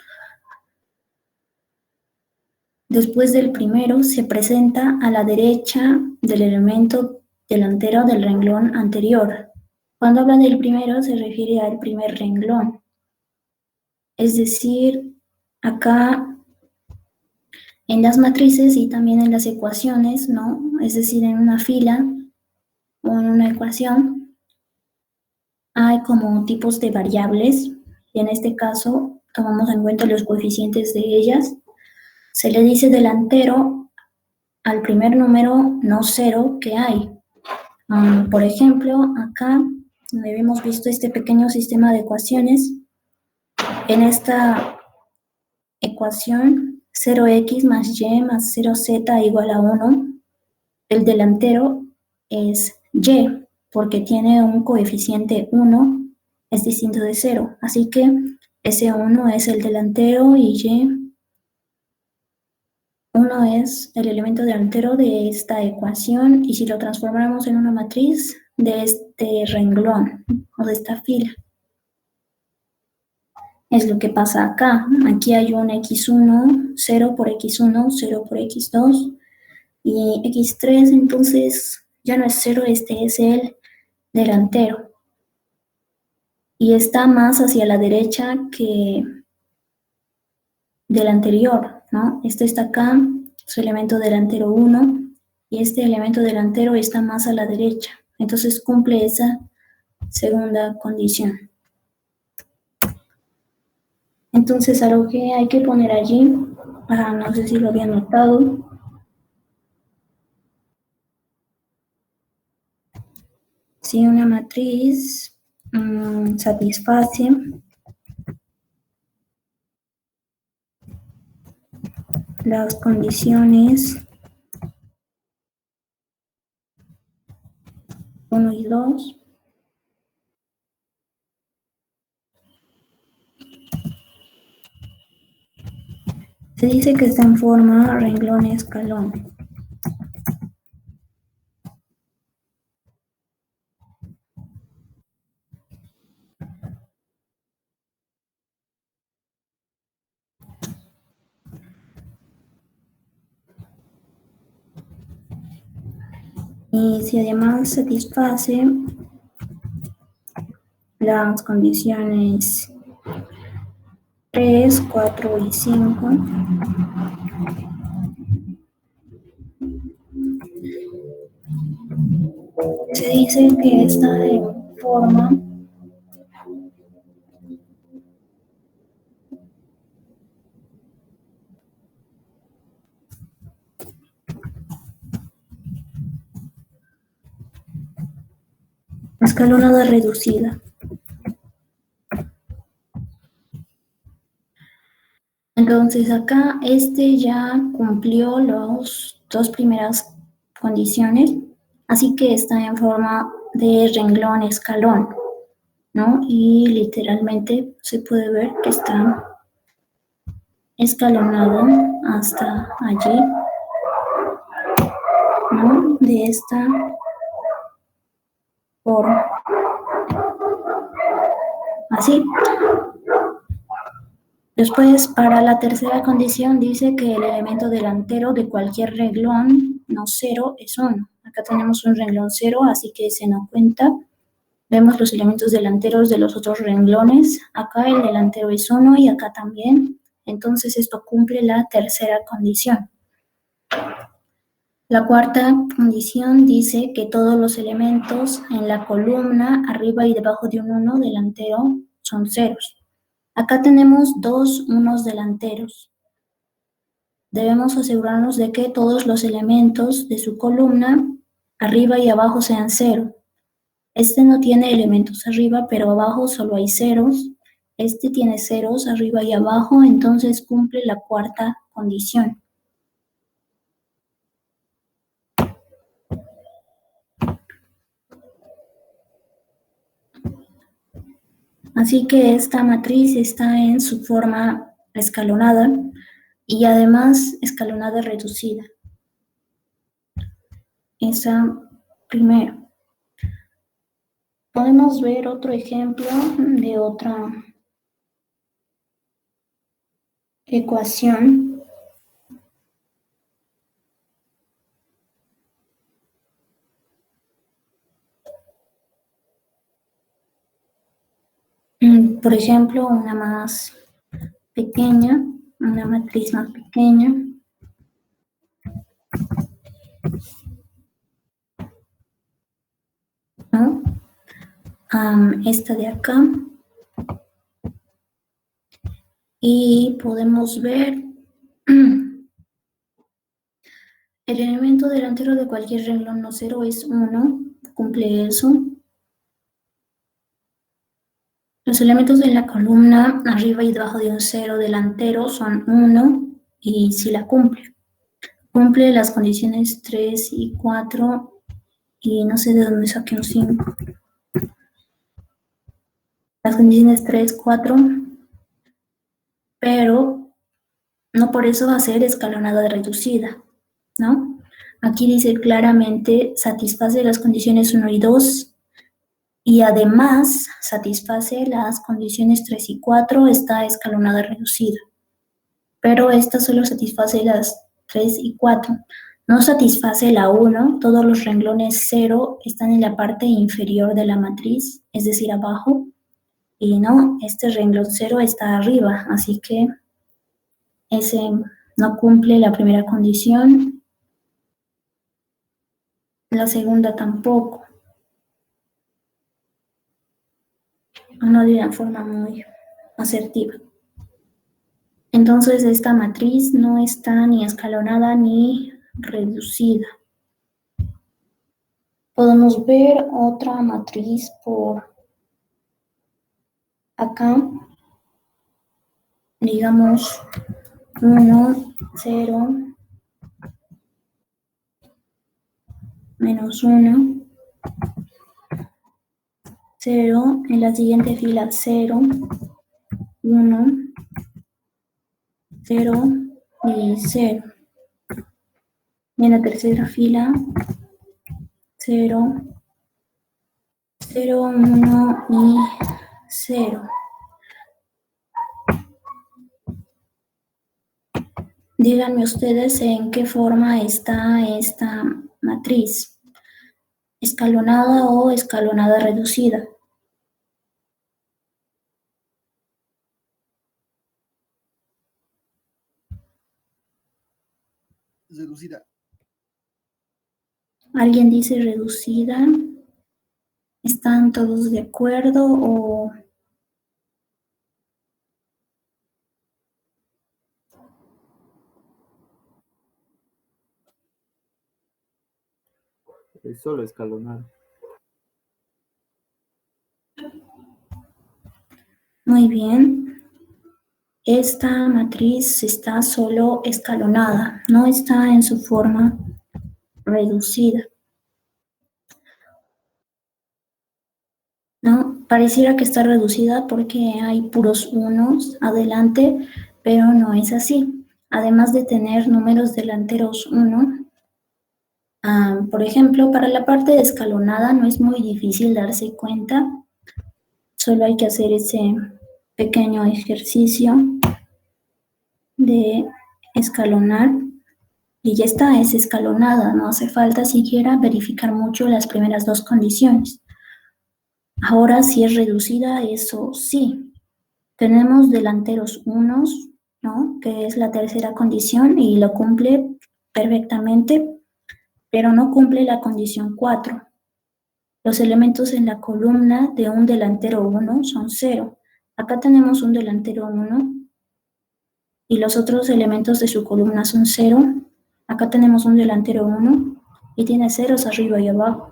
Después del primero se presenta a la derecha del elemento delantero del renglón anterior. Cuando habla del primero se refiere al primer renglón. Es decir, acá en las matrices y también en las ecuaciones, ¿no? Es decir, en una fila o en una ecuación hay como tipos de variables y en este caso tomamos en cuenta los coeficientes de ellas. Se le dice delantero al primer número no cero que hay. Por ejemplo, acá donde hemos visto este pequeño sistema de ecuaciones, en esta ecuación 0x más y más 0z igual a 1, el delantero es y, porque tiene un coeficiente 1, es distinto de 0. Así que ese 1 es el delantero y y 1 es el elemento delantero de esta ecuación, y si lo transformamos en una matriz de este renglón o de esta fila. Es lo que pasa acá. Aquí hay un x1, 0 por x1, 0 por x2 y x3, entonces ya no es 0, este es el delantero. Y está más hacia la derecha que del anterior, ¿no? Este está acá, su elemento delantero 1, y este elemento delantero está más a la derecha. Entonces cumple esa segunda condición. Entonces, algo que hay que poner allí, no sé si lo habían notado, si una matriz satisface las condiciones 1 y 2, se dice que está en forma renglón-escalón. Y si además satisface las condiciones 3, 4 y 5, se dice que está en forma escalonada reducida. Entonces acá este ya cumplió las dos primeras condiciones, Así que está en forma de renglón escalón, ¿no? Y literalmente se puede ver que está escalonado hasta allí, ¿no? De esta forma. Así. Después, para la tercera condición, dice que el elemento delantero de cualquier renglón no cero es 1. Acá tenemos un renglón 0, así que se nos cuenta. Vemos los elementos delanteros de los otros renglones. Acá el delantero es 1 y acá también. Entonces, esto cumple la tercera condición. La cuarta condición dice que todos los elementos en la columna arriba y debajo de un 1 delantero son ceros. Acá tenemos dos unos delanteros. Debemos asegurarnos de que todos los elementos de su columna, arriba y abajo, sean 0. Este no tiene elementos arriba, pero abajo solo hay ceros. Este tiene ceros arriba y abajo, entonces cumple la cuarta condición. Así que esta matriz está en su forma escalonada y además escalonada reducida. Esa primero. Podemos ver otro ejemplo de otra ecuación. Por ejemplo, una más pequeña, una matriz más pequeña. ¿No? Esta de acá. Y podemos ver el elemento delantero de cualquier renglón no cero es 1, cumple eso. Los elementos de la columna arriba y debajo de un 0 delantero son 1 y si la cumple. Cumple las condiciones 3 y 4 y no sé de dónde saqué un 5. Las condiciones 3, 4, pero no por eso va a ser escalonada reducida, ¿no? Aquí dice claramente satisface las condiciones 1 y 2 y además satisface las condiciones 3 y 4, está escalonada reducida. Pero esta solo satisface las 3 y 4. No satisface la 1, todos los renglones 0 están en la parte inferior de la matriz, es decir, abajo. Y no, este renglón 0 está arriba, así que ese no cumple la primera condición. La segunda tampoco. No de una forma muy asertiva. Entonces esta matriz no está ni escalonada ni reducida. Podemos ver otra matriz por acá. Digamos 1, 0, menos 1, 0, en la siguiente fila 0, 1, 0 y 0. Y en la tercera fila 0, 0, 1 y 0. Díganme ustedes en qué forma está esta matriz, escalonada o escalonada reducida. Reducida. ¿Alguien dice reducida? ¿Están todos de acuerdo o...? Es solo escalonado. Muy bien. Esta matriz está solo escalonada, no está en su forma reducida. ¿no? Pareciera que está reducida porque hay puros unos adelante, pero no es así. Además de tener números delanteros 1, por ejemplo, para la parte de escalonada no es muy difícil darse cuenta, solo hay que hacer ese pequeño ejercicio de escalonar y ya está, es escalonada, no hace falta siquiera verificar mucho las primeras dos condiciones. Ahora, si es reducida, eso sí. Tenemos delanteros unos, ¿no? Que es la tercera condición y lo cumple perfectamente, pero no cumple la condición 4. Los elementos en la columna de un delantero 1 son 0. Acá tenemos un delantero 1 y los otros elementos de su columna son 0. Acá tenemos un delantero 1 y tiene ceros arriba y abajo.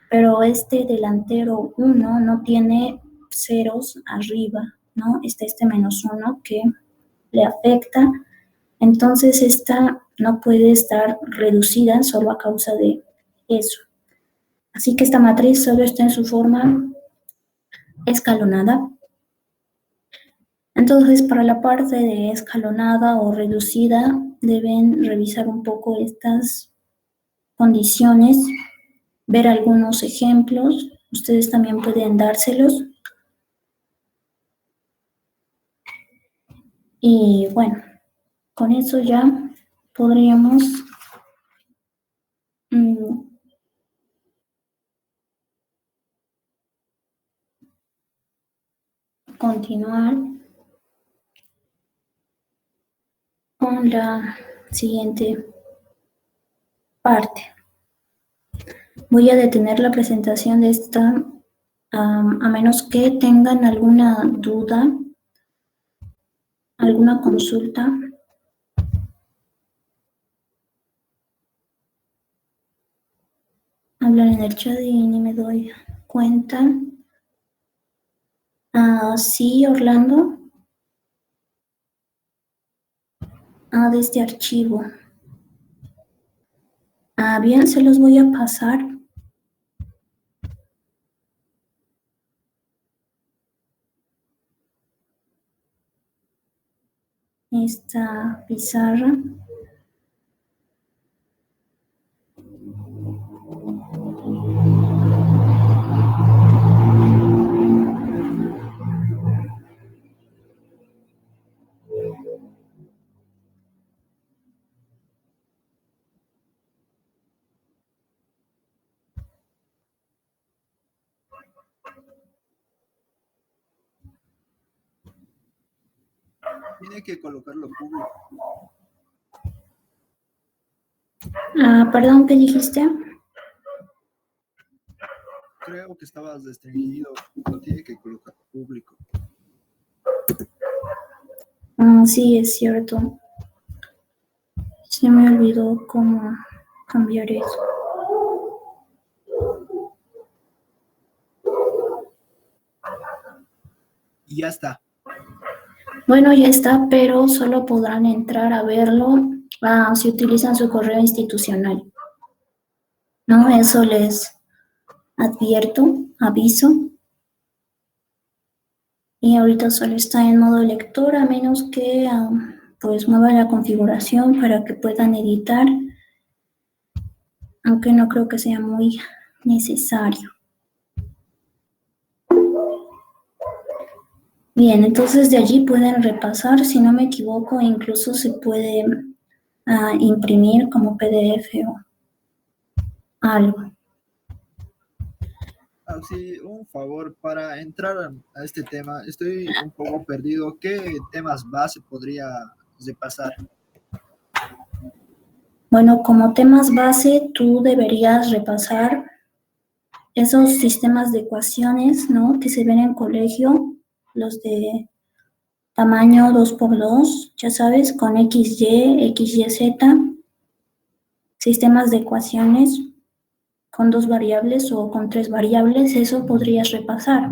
Pero este delantero 1 no tiene ceros arriba, ¿no? Está este -1 que le afecta. Entonces esta no puede estar reducida solo a causa de eso. Así que esta matriz solo está en su forma escalonada. Entonces, para la parte de escalonada o reducida, deben revisar un poco estas condiciones, ver algunos ejemplos. Ustedes también pueden dárselos. Y bueno, con eso ya podríamos continuar con la siguiente parte. Voy a detener la presentación de esta, a menos que tengan alguna duda, alguna consulta. Hablan en el chat y ni me doy cuenta. Sí, Orlando. De este archivo. Bien, se los voy a pasar. Esta pizarra. Tiene que colocarlo público. Perdón, ¿qué dijiste? Creo que estabas restringido. Lo tiene que colocar público. Sí, es cierto. Se me olvidó cómo cambiar eso. Y ya está. Bueno, ya está, pero solo podrán entrar a verlo si utilizan su correo institucional. ¿No? Eso les advierto, aviso. Y ahorita solo está en modo lector, a menos que pues mueva la configuración para que puedan editar, aunque no creo que sea muy necesario. Bien, entonces de allí pueden repasar, si no me equivoco, incluso se puede imprimir como PDF o algo. Sí, un favor, para entrar a este tema, estoy un poco perdido. ¿Qué temas base podría repasar? Bueno, como temas base, tú deberías repasar esos sistemas de ecuaciones, ¿no? Que se ven en colegio, los de tamaño 2×2, ya sabes, con XY, XYZ, sistemas de ecuaciones con 2 variables o con 3 variables, eso podrías repasar.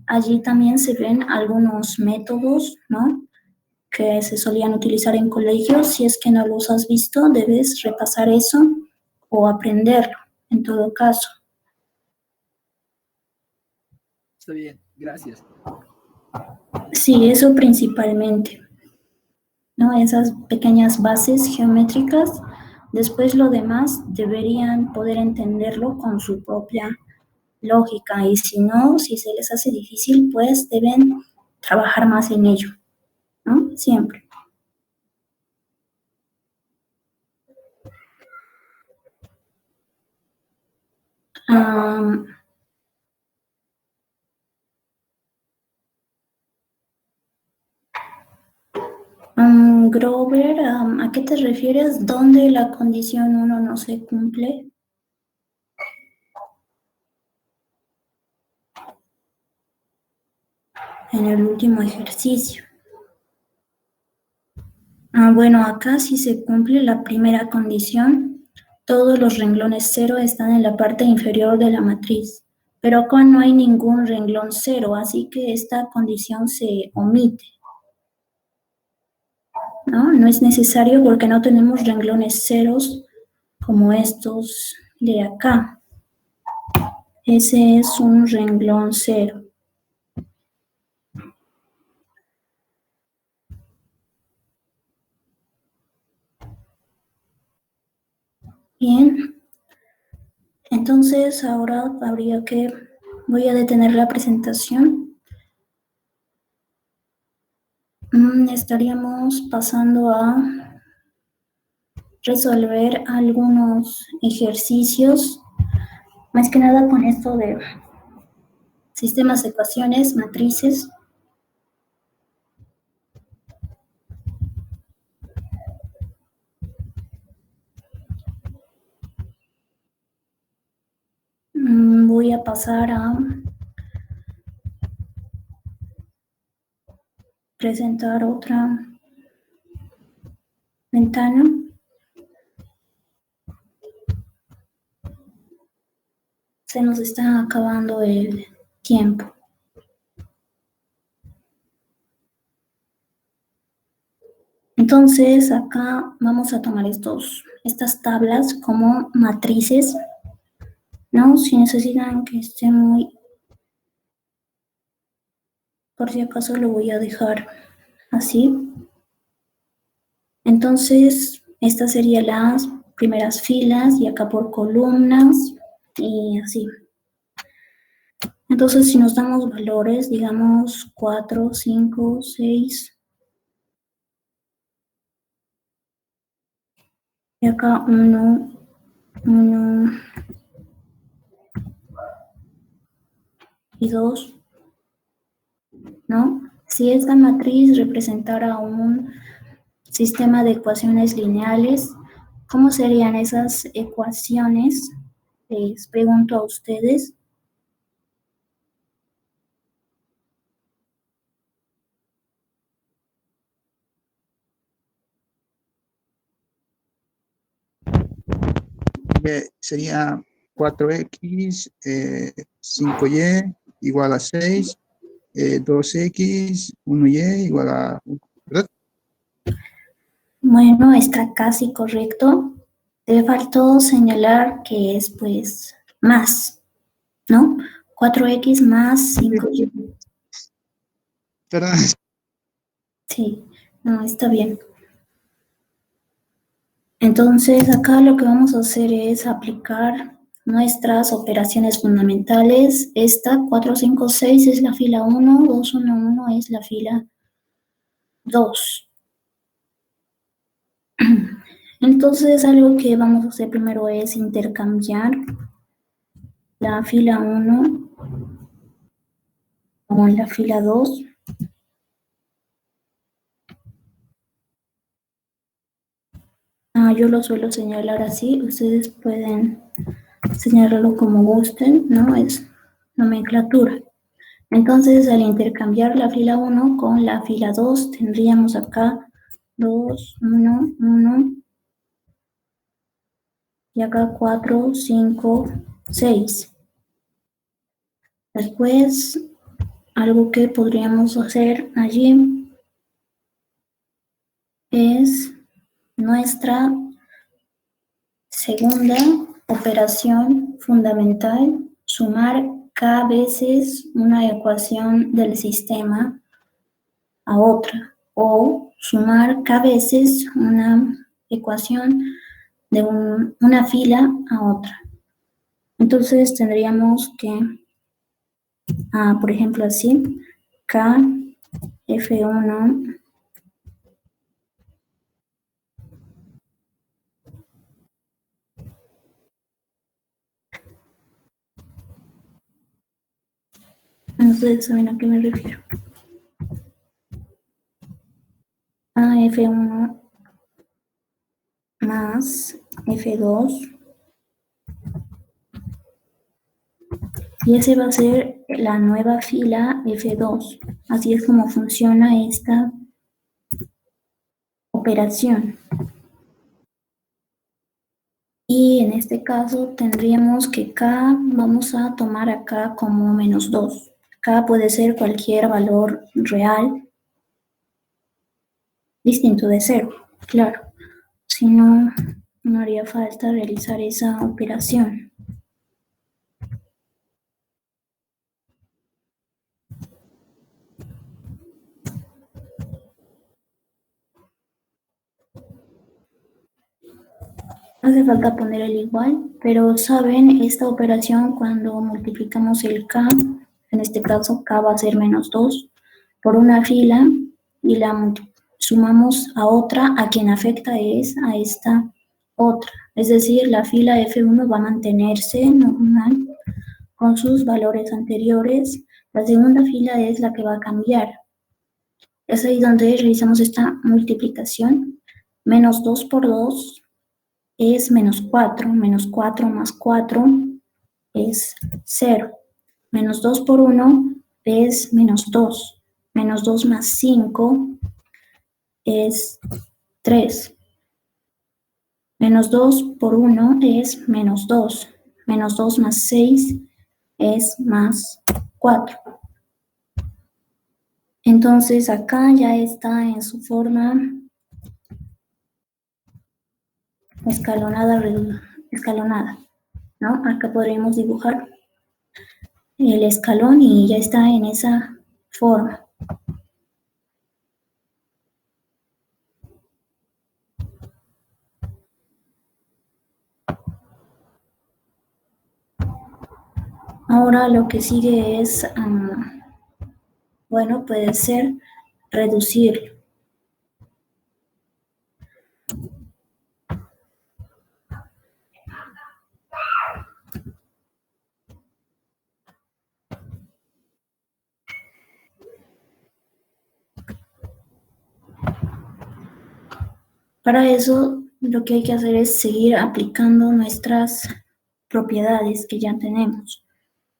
Allí también se ven algunos métodos, ¿no? Que se solían utilizar en colegios. Si es que no los has visto, debes repasar eso o aprenderlo, en todo caso. Está bien, gracias. Sí, eso principalmente, ¿no? Esas pequeñas bases geométricas. Después lo demás deberían poder entenderlo con su propia lógica y si no, si se les hace difícil, pues deben trabajar más en ello, ¿no? Siempre. Am, Grover, ¿a qué te refieres? ¿Dónde la condición 1 no se cumple? En el último ejercicio. Bueno, acá sí se cumple la primera condición. Todos los renglones 0 están en la parte inferior de la matriz, pero acá no hay ningún renglón 0, así que esta condición se omite, ¿no? No es necesario porque no tenemos renglones ceros como estos de acá. Ese es un renglón 0. Bien, entonces ahora voy a detener la presentación. Estaríamos pasando a resolver algunos ejercicios, más que nada con esto de sistemas de ecuaciones, matrices. Voy a pasar a presentar otra ventana. Se nos está acabando el tiempo. Entonces, acá vamos a tomar estas tablas como matrices, ¿no? Si necesitan que esté muy... Por si acaso lo voy a dejar así. Entonces, estas serían las primeras filas y acá por columnas y así. Entonces, si nos damos valores, digamos 4, 5, 6. Y acá 1, 1 y 2, ¿no? Si esta matriz representara un sistema de ecuaciones lineales, ¿cómo serían esas ecuaciones? Les pregunto a ustedes. Sería 4x, 5y igual a 6, 2x, 1y igual a 1, ¿verdad? Bueno, está casi correcto. Te faltó señalar que es, pues, más, ¿no? 4x más 5y. Perdón. Sí, no, está bien. Entonces, acá lo que vamos a hacer es aplicar nuestras operaciones fundamentales. Esta 4, 5, 6 es la fila 1, 2, 1, 1 es la fila 2. Entonces, algo que vamos a hacer primero es intercambiar la fila 1 con la fila 2. Yo lo suelo señalar así, ustedes pueden señalarlo como gusten, ¿no? Es nomenclatura. Entonces, al intercambiar la fila 1 con la fila 2, tendríamos acá 2, 1, 1, y acá 4, 5, 6. Después, algo que podríamos hacer allí es nuestra segunda operación fundamental, sumar k veces una ecuación del sistema a otra, o sumar k veces una ecuación de una fila a otra. Entonces tendríamos que, por ejemplo, así, k F1 no sé, ¿saben a qué me refiero? A F1 más F2, y ese va a ser la nueva fila F2. Así es como funciona esta operación. Y en este caso tendríamos que k, vamos a tomar acá como menos 2. K puede ser cualquier valor real distinto de 0, claro. Si no, no haría falta realizar esa operación. Hace falta poner el igual, pero saben, esta operación cuando multiplicamos el k, en este caso k va a ser menos 2, por una fila y la sumamos a otra, a quien afecta es a esta otra. Es decir, la fila F1 va a mantenerse normal con sus valores anteriores. La segunda fila es la que va a cambiar. Es ahí donde realizamos esta multiplicación. Menos 2 por 2 es menos 4. Menos 4 más 4 es 0. Menos 2 por 1 es menos 2. Menos 2 más 5 es 3. Menos 2 por 1 es menos 2. Menos 2 más 6 es más 4. Entonces acá ya está en su forma escalonada, ¿no? Acá podríamos dibujar el escalón y ya está en esa forma. Ahora lo que sigue es, bueno, puede ser reducirlo. Para eso lo que hay que hacer es seguir aplicando nuestras propiedades que ya tenemos.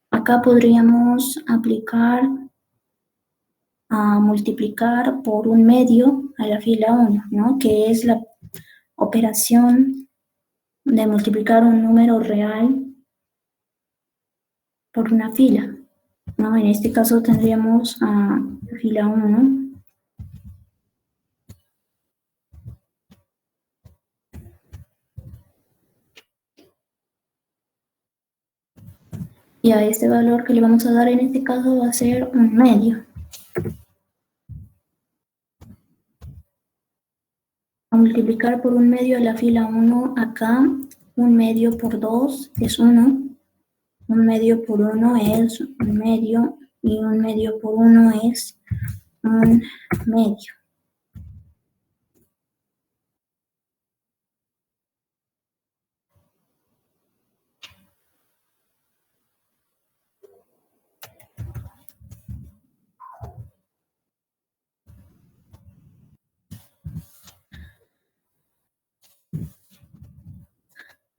Acá podríamos aplicar a multiplicar por un medio a la fila 1, ¿no? Que es la operación de multiplicar un número real por una fila, ¿no? En este caso tendríamos a la fila 1 y a este valor que le vamos a dar en este caso va a ser un medio. A multiplicar por un medio a la fila 1, acá un medio por 2 es 1, un medio por 1 es un medio y un medio por 1 es un medio.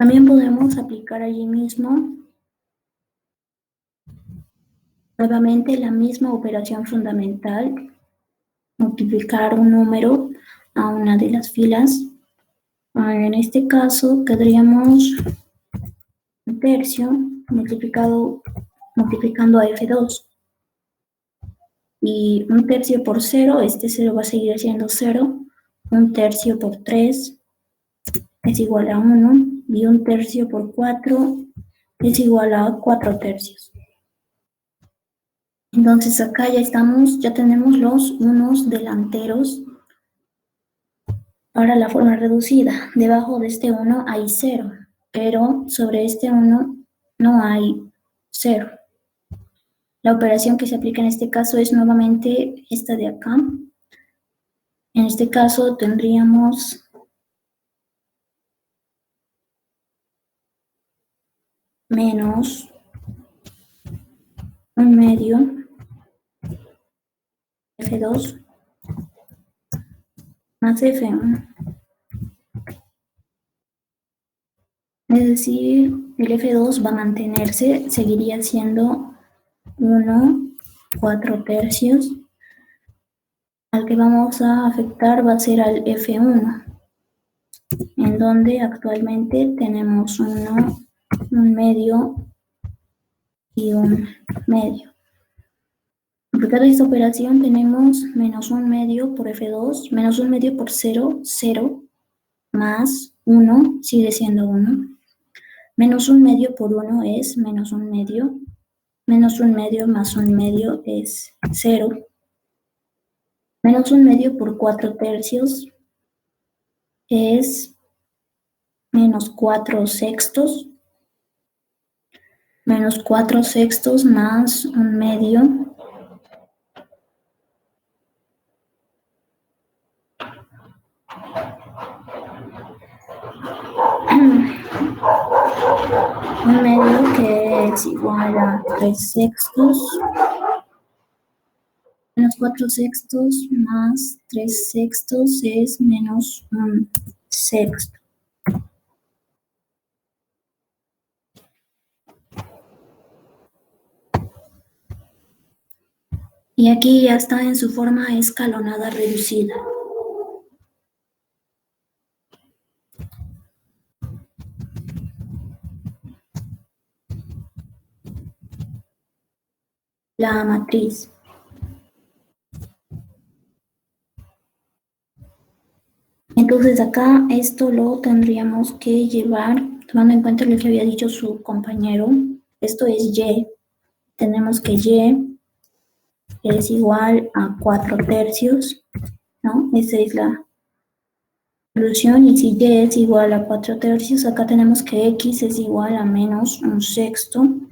También podemos aplicar allí mismo nuevamente la misma operación fundamental, multiplicar un número a una de las filas. En este caso tendríamos un tercio multiplicando a F2. Y un tercio por 0, este 0 va a seguir siendo 0. Un tercio por 3 es igual a 1. Y un tercio por 4 es igual a 4 tercios. Entonces acá ya tenemos los unos delanteros para la forma reducida. Debajo de este 1 hay 0, pero sobre este 1 no hay 0. La operación que se aplica en este caso es nuevamente esta de acá. En este caso tendríamos menos 1/2 F2 más F1. Es decir, el F2 va a mantenerse, seguiría siendo 1, 4/3. Al que vamos a afectar va a ser al F1, en donde actualmente tenemos 1, 1/2 y 1/2. Aplicada esta operación tenemos menos 1/2 por F2, menos 1/2 por 0, 0, más 1, sigue siendo 1. Menos 1/2 por 1 es menos 1/2. Menos 1/2 más 1/2 es 0. Menos 1/2 por 4/3 es menos 4/6. Menos 4/6 más 1/2 1/2 que es igual a 3/6. Menos 4/6 más 3/6 es menos 1/6. Y aquí ya está en su forma escalonada reducida. La matriz. Entonces acá esto lo tendríamos que llevar, tomando en cuenta lo que había dicho su compañero. Esto es Y. Tenemos que Y es igual a 4/3, ¿no? Esa es la solución. Y si Y es igual a 4/3, acá tenemos que X es igual a menos 1/6.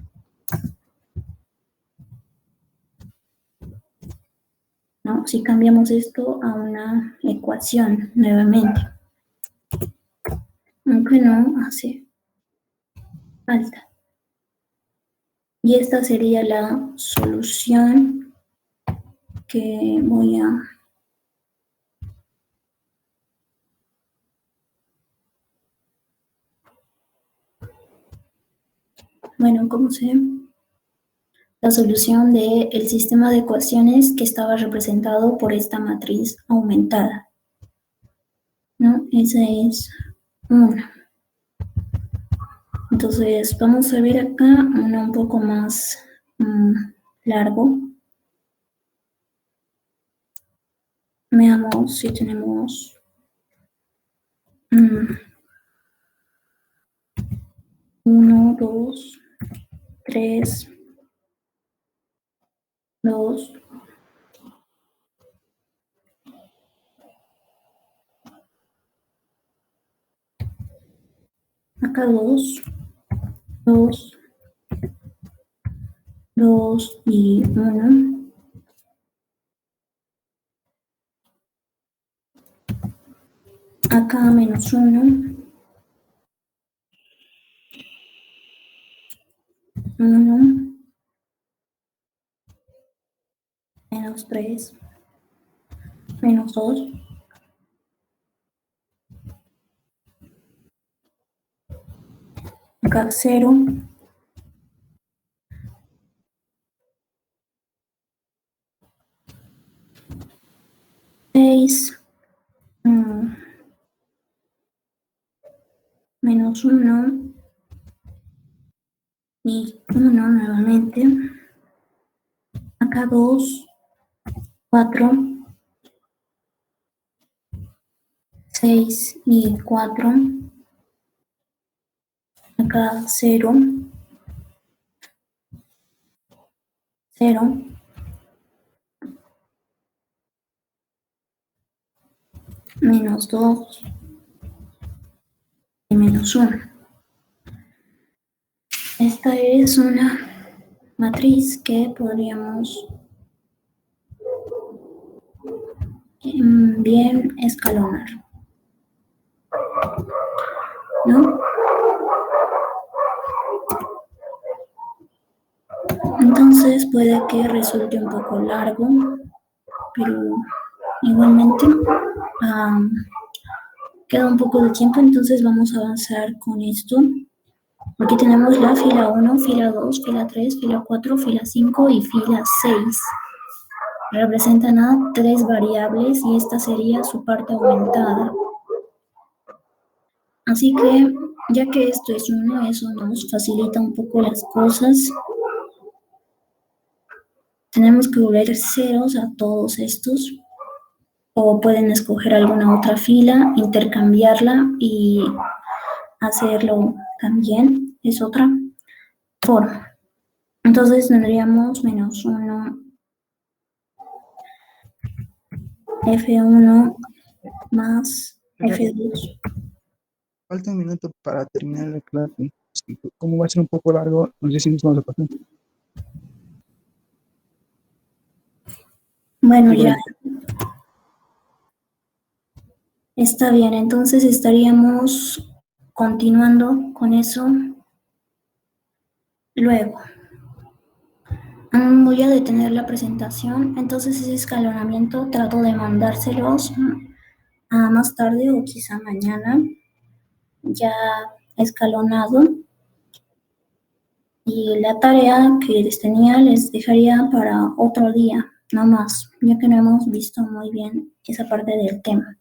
¿No? Si cambiamos esto a una ecuación nuevamente, aunque no hace falta. Y esta sería la solución que voy a... Bueno, como se... La solución del sistema de ecuaciones que estaba representado por esta matriz aumentada, ¿no? Esa es una. Entonces, vamos a ver acá una un poco más largo. Veamos si tenemos 1, 2, 3, 2, acá 2, 2, 2 y 1. Acá menos 1, 1, menos 3, menos 2. Acá 0. 6, menos 1 y 1 nuevamente. Acá 2, 4, 6 y 4. Acá 0, 0, menos 2 y menos 1. Esta es una matriz que podríamos bien escalonar, ¿no? Entonces puede que resulte un poco largo, pero igualmente queda un poco de tiempo, entonces vamos a avanzar con esto. Aquí tenemos la fila 1, fila 2, fila 3, fila 4, fila 5 y fila 6. Representan a 3 variables y esta sería su parte aumentada. Así que, ya que esto es 1, eso nos facilita un poco las cosas. Tenemos que volver ceros a todos estos, o pueden escoger alguna otra fila, intercambiarla y hacerlo también, es otra forma. Entonces tendríamos menos 1, F1 más F2. Falta un minuto para terminar la clase. Como va a ser un poco largo, no sé si nos vamos a pasar. Bueno, ya está bien, entonces estaríamos continuando con eso luego. Voy a detener la presentación, entonces ese escalonamiento trato de mandárselos a más tarde o quizá mañana, ya escalonado. Y la tarea que les tenía les dejaría para otro día, no más, ya que no hemos visto muy bien esa parte del tema.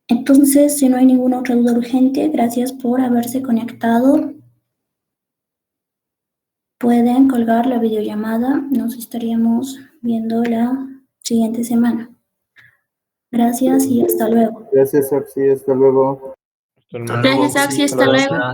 Entonces, si no hay ninguna otra duda urgente, gracias por haberse conectado. Pueden colgar la videollamada, nos estaríamos viendo la siguiente semana. Gracias y hasta luego. Gracias, Axi, hasta luego. Gracias, Axi, hasta luego.